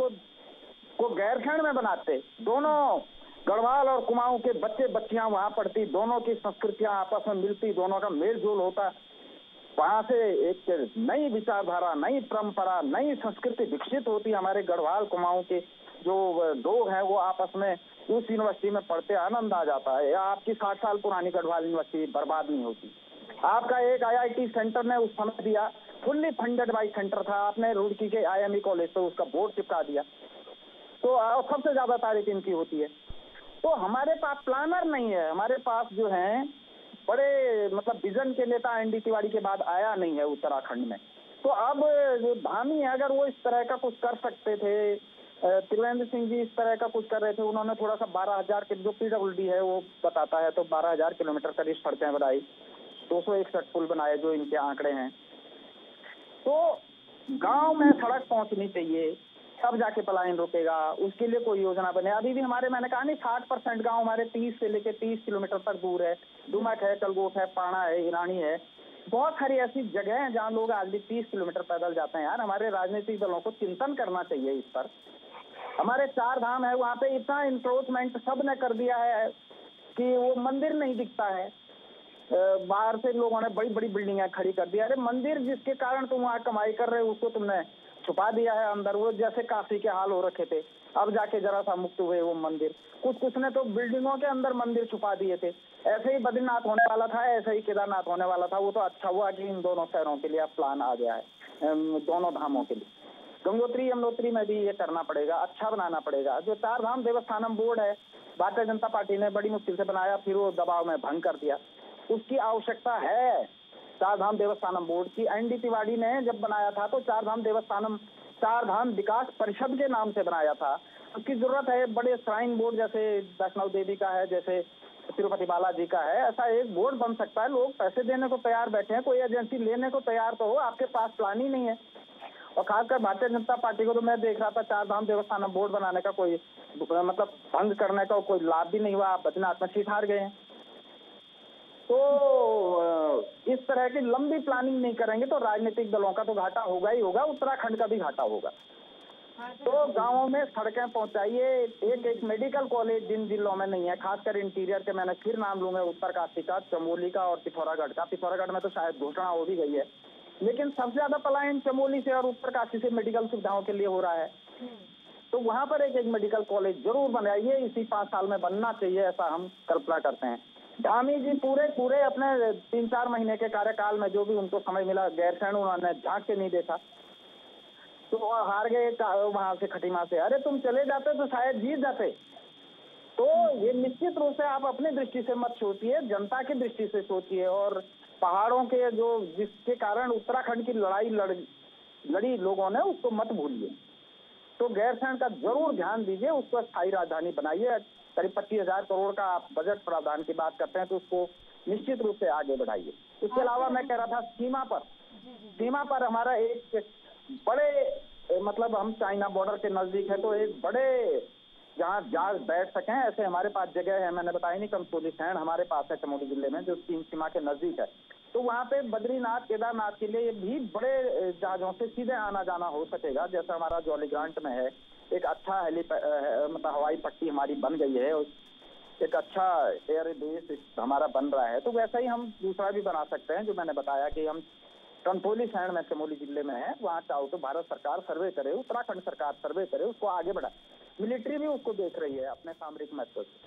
को गैरसैंण में बनाते, दोनों गढ़वाल और कुमाऊं के बच्चे बच्चियां वहां पढ़ती, दोनों की संस्कृतियां आपस में मिलती, दोनों का मेल जोल होता, वहां से एक नई विचारधारा, नई परंपरा, नई संस्कृति विकसित होती। हमारे गढ़वाल कुमाऊं के जो लोग हैं वो आपस में उस यूनिवर्सिटी में पढ़ते, आनंद आ जाता है। या आपकी 60 साल पुरानी गढ़वाल यूनिवर्सिटी बर्बाद नहीं होती। आपका एक IIT सेंटर ने उस समय दिया, फुल्ली फंडेड बाई सेंटर था, आपने रुड़की के IME कॉलेज पे उसका बोर्ड चिपका दिया। तो सबसे ज्यादा तारीफ इनकी होती है। तो हमारे पास प्लानर नहीं है, हमारे पास जो है बड़े मतलब विजन के नेता ND तिवारी के बाद आया नहीं है उत्तराखंड में। तो अब जो धामी है, अगर वो इस तरह का कुछ कर सकते थे, त्रिवेंद्र सिंह जी इस तरह का कुछ कर रहे थे, उन्होंने थोड़ा सा 12,000 के जो PWD है वो बताता है, तो 12,000 किलोमीटर करीब सड़कें बनाई, 261 पुल बनाए जो इनके आंकड़े हैं। तो गांव में सड़क पहुंचनी चाहिए, तब जाके पलायन रुकेगा, उसके लिए कोई योजना बने। अभी भी हमारे, मैंने कहा नहीं, 60% गांव हमारे 30 से लेके 30 किलोमीटर तक दूर है। डुमक है, कलगोट है, पाणा है, ईरानी है, बहुत सारी ऐसी जगह हैं जहाँ लोग आज भी 30 किलोमीटर पैदल जाते हैं। यार हमारे राजनीतिक दलों को चिंतन करना चाहिए इस पर। हमारे 4 धाम है, वहाँ पे इतना इंक्रोचमेंट सब ने कर दिया है कि वो मंदिर नहीं दिखता है। बाहर से लोगों ने बड़ी बड़ी बिल्डिंगें खड़ी कर दी। अरे मंदिर जिसके कारण तुम वहाँ कमाई कर रहे हो उसको तुमने छुपा दिया है अंदर। वो जैसे काशी के हाल हो रखे थे, अब जाके जरा सा मुक्त हुए वो मंदिर। कुछ ने तो बिल्डिंगों के अंदर मंदिर छुपा दिए थे। ऐसे ही बद्रीनाथ होने वाला था, ऐसे ही केदारनाथ होने वाला था। वो तो अच्छा हुआ कि इन दोनों शहरों के लिए अब प्लान आ गया है, दोनों धामों के लिए। गंगोत्री यमुनोत्री में भी ये करना पड़ेगा, अच्छा बनाना पड़ेगा। जो 4 धाम देवस्थानम बोर्ड है, भारतीय जनता पार्टी ने बड़ी मुश्किल से बनाया, फिर वो दबाव में भंग कर दिया। उसकी आवश्यकता है 4 धाम देवस्थानम बोर्ड की। ND तिवारी ने जब बनाया था तो 4 धाम विकास परिषद के नाम से बनाया था। उसकी जरूरत है बड़े श्राइन बोर्ड, जैसे वैष्णव देवी का है, जैसे तिरुपति बालाजी का है, ऐसा एक बोर्ड बन सकता है। लोग पैसे देने को तैयार बैठे हैं, कोई एजेंसी लेने को तैयार तो हो, आपके पास प्लान ही नहीं है। और खासकर भारतीय जनता पार्टी को तो मैं देख रहा था 4 धाम देवस्थानम बोर्ड बनाने का कोई मतलब भंग करने का कोई लाभ भी नहीं हुआ। बद्रीनाथ में सीट हार गए हैं। तो इस तरह की लंबी प्लानिंग नहीं करेंगे तो राजनीतिक दलों का तो घाटा होगा ही होगा, उत्तराखंड का भी घाटा होगा। तो गांवों में सड़कें पहुंचाइए। एक मेडिकल कॉलेज जिन जिलों में नहीं है, खासकर इंटीरियर के, मैंने फिर नाम लूंगा उत्तरकाशी का, चमोली का और पिथौरागढ़ का। पिथौरागढ़ में तो शायद घोषणा हो भी गई है, लेकिन सबसे ज्यादा पलायन चमोली से और उत्तरकाशी से मेडिकल सुविधाओं के लिए हो रहा है। तो वहां पर एक मेडिकल कॉलेज जरूर बनाइए, इसी 5 साल में बनना चाहिए, ऐसा हम कल्पना करते हैं। धामी जी पूरे अपने 3-4 महीने के कार्यकाल में जो भी उनको समय मिला, गैरसैंण उन्होंने झांक के नहीं देखा, तो हार गए वहां से, खटीमा से। अरे तुम चले जाते तो शायद जीत जाते। तो ये निश्चित रूप से आप अपनी दृष्टि से मत सोचिए, जनता की दृष्टि से सोचिए। और पहाड़ों के जो जिसके कारण उत्तराखंड की लड़ाई लड़ी लोगों ने, उसको मत भूलिए। तो गैरसैंण का जरूर ध्यान दीजिए, उसको स्थायी राजधानी बनाइए। करीब 25,000 करोड़ का आप बजट प्रावधान की बात करते हैं, तो उसको निश्चित रूप से आगे बढ़ाइए। इसके अलावा मैं कह रहा था सीमा पर हमारा एक बड़े मतलब हम चाइना बॉर्डर के नजदीक है, तो एक बड़े जहाँ जहाज बैठ सकें ऐसे हमारे पास जगह है। मैंने बताया नहीं, कमतौली सैंड हमारे पास है चमोली जिले में, जो चीन सीमा के नजदीक है। तो वहाँ पे बद्रीनाथ केदारनाथ के लिए भी बड़े जहाजों से सीधे आना जाना हो सकेगा। जैसे हमारा जौलीग्रांट में है, एक अच्छा मतलब हवाई पट्टी हमारी बन गई है, एक अच्छा एयर बेस हमारा बन रहा है। तो वैसा ही हम दूसरा भी बना सकते हैं, जो मैंने बताया कि हम कमतौली सैंड में चमोली जिले में है, वहाँ चाहो तो भारत सरकार सर्वे करे, उत्तराखंड सरकार सर्वे करे, उसको आगे बढ़ाए। मिलिट्री भी उसको देख रही है अपने सामरिक महत्व से।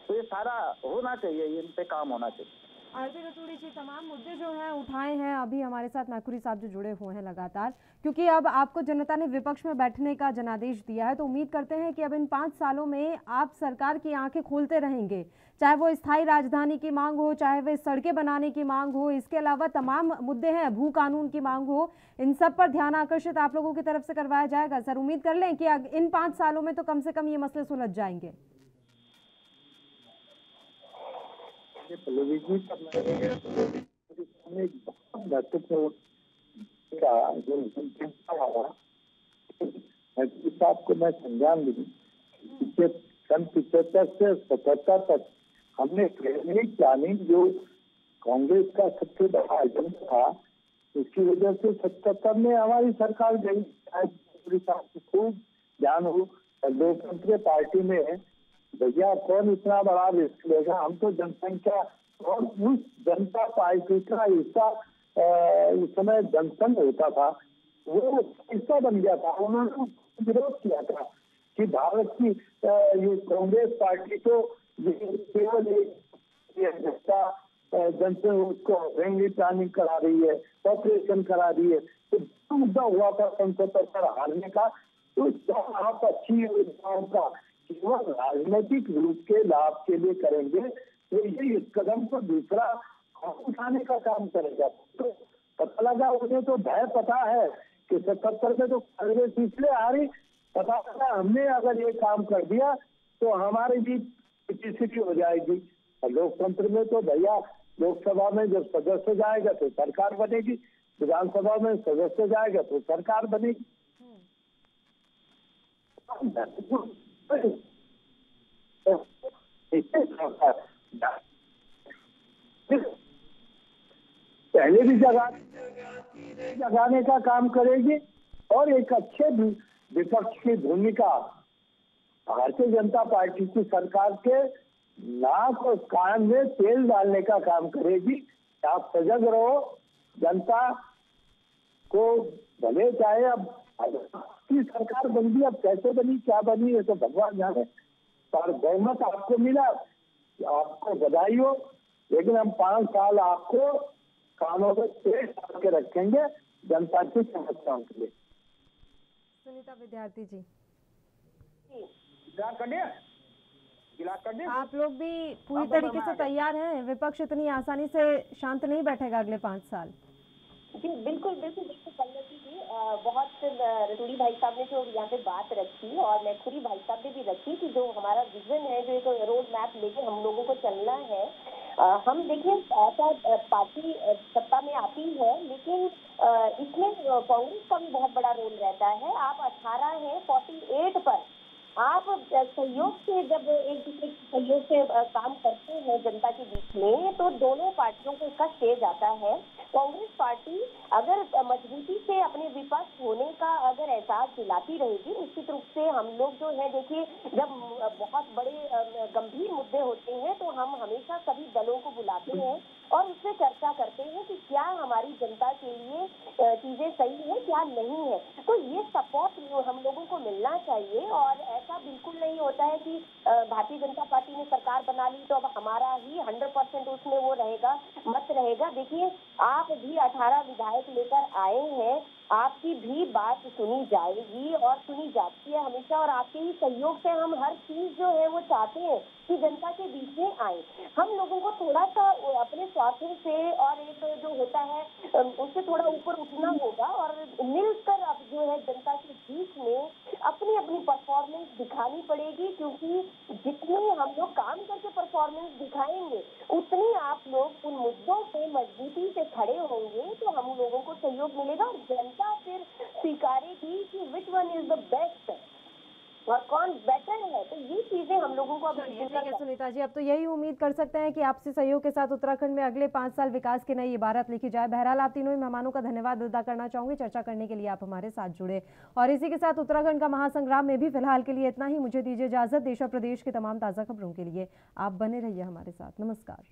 तो ये सारा होना चाहिए, इन पे काम होना चाहिए। आरती रतूड़ी जी, तमाम मुद्दे जो हैं उठाए हैं अभी हमारे साथ मैखुरी साहब जो जुड़े हुए हैं लगातार, क्योंकि अब आपको जनता ने विपक्ष में बैठने का जनादेश दिया है, तो उम्मीद करते हैं कि अब इन 5 सालों में आप सरकार की आंखें खोलते रहेंगे, चाहे वो स्थायी राजधानी की मांग हो, चाहे वे सड़कें बनाने की मांग हो, इसके अलावा तमाम मुद्दे हैं, भू कानून की मांग हो, इन सब पर ध्यान आकर्षित आप लोगों की तरफ से करवाया जाएगा। सर, उम्मीद कर लें कि इन 5 सालों में तो कम से कम ये मसले सुलझ जाएंगे। साहब को मैं संज्ञान दूं, सन 75 से 77 तक हमने प्लानिंग जो कांग्रेस का सबसे बड़ा एजेंडा था, उसकी वजह से 77 में हमारी सरकार गई। खूब ध्यान हो, लोकतंत्र पार्टी में भैया कौन इतना बड़ा रिस्क लेगा, हम तो जनसंख्या और उस जनता पार्टी का हिस्सा उस समय जनसंघ होता था, वो हिस्सा बन गया था। उन्होंने विरोध किया था कि भारत की ये कांग्रेस पार्टी तो केवल एक जनता जनसंघ उसको फ्रेंडली प्लानिंग करा रही है, ऑपरेशन करा रही है। तो मुद्दा हुआ था संसद पर हारने का। तो आप अच्छी योजनाओं का केवल राजनीतिक रूप के लाभ के लिए करेंगे तो ये इस कदम को दूसरा उठाने का काम करेगा। तो पता लगा, उन्हें तो भय पता है कि 77 में तो कांग्रेस इसलिए हारी, पता लगा हमने अगर ये काम कर दिया तो हमारी भी पब्लिसिटी हो जाएगी। और लोकतंत्र में तो भैया लोकसभा में जब सदस्य जाएगा तो सरकार बनेगी, विधानसभा में सदस्य जाएगा तो सरकार बनेगी। पहले भी जगाने का काम करेगी और एक अच्छे विपक्ष की भूमिका भारतीय जनता पार्टी की सरकार के नाक और कान में तेल डालने का काम करेगी। आप सजग रहो, जनता को भले चाहे अब की सरकार बन गई, अब कैसे बनी क्या बनी ये तो भगवान जाने, पर बहुमत आपको मिला, आपको बधाई हो। लेकिन हम 5 साल आपको कानों में तेल डाल के रखेंगे जनता की समस्याओं के लिए। सुनीता विद्यार्थी जी, आप लोग भी पूरी तरीके से तैयार हैं? विपक्ष इतनी आसानी से शांत नहीं बैठेगा अगले 5 साल। जी बिल्कुल बिल्कुल बिल्कुल पल्लवी जी, बहुत रतूड़ी भाई साहब ने जो यहाँ पे बात रखी और मैखुरी भाई साहब ने भी रखी कि जो हमारा विजन है, जो एक रोड मैप लेके हम लोगों को चलना है। हम देखिए ऐसा पार्टी सत्ता में आती है, लेकिन इसमें कांग्रेस का भी बहुत बड़ा रोल रहता है। आप 18 है 48 पर आप सहयोग से जब एक दूसरे सहयोग से काम करते हैं जनता के बीच में, तो दोनों पार्टियों को इसका श्रेय जाता है। कांग्रेस पार्टी अगर मजबूती से अपने विपक्ष होने का अगर एहसास दिलाती रहेगी, निश्चित रूप से हम लोग जो है देखिए जब बहुत बड़े गंभीर मुद्दे होते हैं तो हम हमेशा सभी दलों को बुलाते हैं और उससे चर्चा करते हैं कि क्या हमारी जनता के लिए चीजें सही है क्या नहीं है। तो ये सपोर्ट हम लोगों को मिलना चाहिए और ऐसा बिल्कुल नहीं होता है कि भारतीय जनता पार्टी ने सरकार बना ली तो अब हमारा ही 100% उसमें वो रहेगा मत रहेगा। देखिए आप भी 18 विधायक लेकर आए हैं, आपकी भी बात सुनी जाएगी और सुनी जाती है हमेशा, और आपके ही सहयोग से हम हर चीज जो है वो चाहते हैं कि जनता के बीच में आए। हम लोगों को थोड़ा सा अपने स्वार्थ से और एक जो होता है उससे थोड़ा ऊपर उठना होगा और मिलकर अब जो है जनता के बीच में अपनी अपनी परफॉर्मेंस दिखानी पड़ेगी, क्योंकि जितनी हम लोग काम करके परफॉर्मेंस दिखाएंगे उतनी आप लोग उन मुद्दों पे मजबूती से खड़े होंगे तो हम लोगों को सहयोग मिलेगा और जनता फिर स्वीकारेगी कि which one is the best और कौन बेटर है। तो ये चीजें हम लोगों को सुनीता जी, अब तो यही उम्मीद कर सकते हैं कि आपसे सहयोग के साथ उत्तराखंड में अगले 5 साल विकास की नई इबारत लिखी जाए। बहरहाल आप तीनों ही मेहमानों का धन्यवाद अदा करना चाहूंगी, चर्चा करने के लिए आप हमारे साथ जुड़े। और इसी के साथ उत्तराखंड का महासंग्राम में भी फिलहाल के लिए इतना ही। मुझे दीजिए इजाजत। देश और प्रदेश की तमाम ताजा खबरों के लिए आप बने रहिए हमारे साथ। नमस्कार।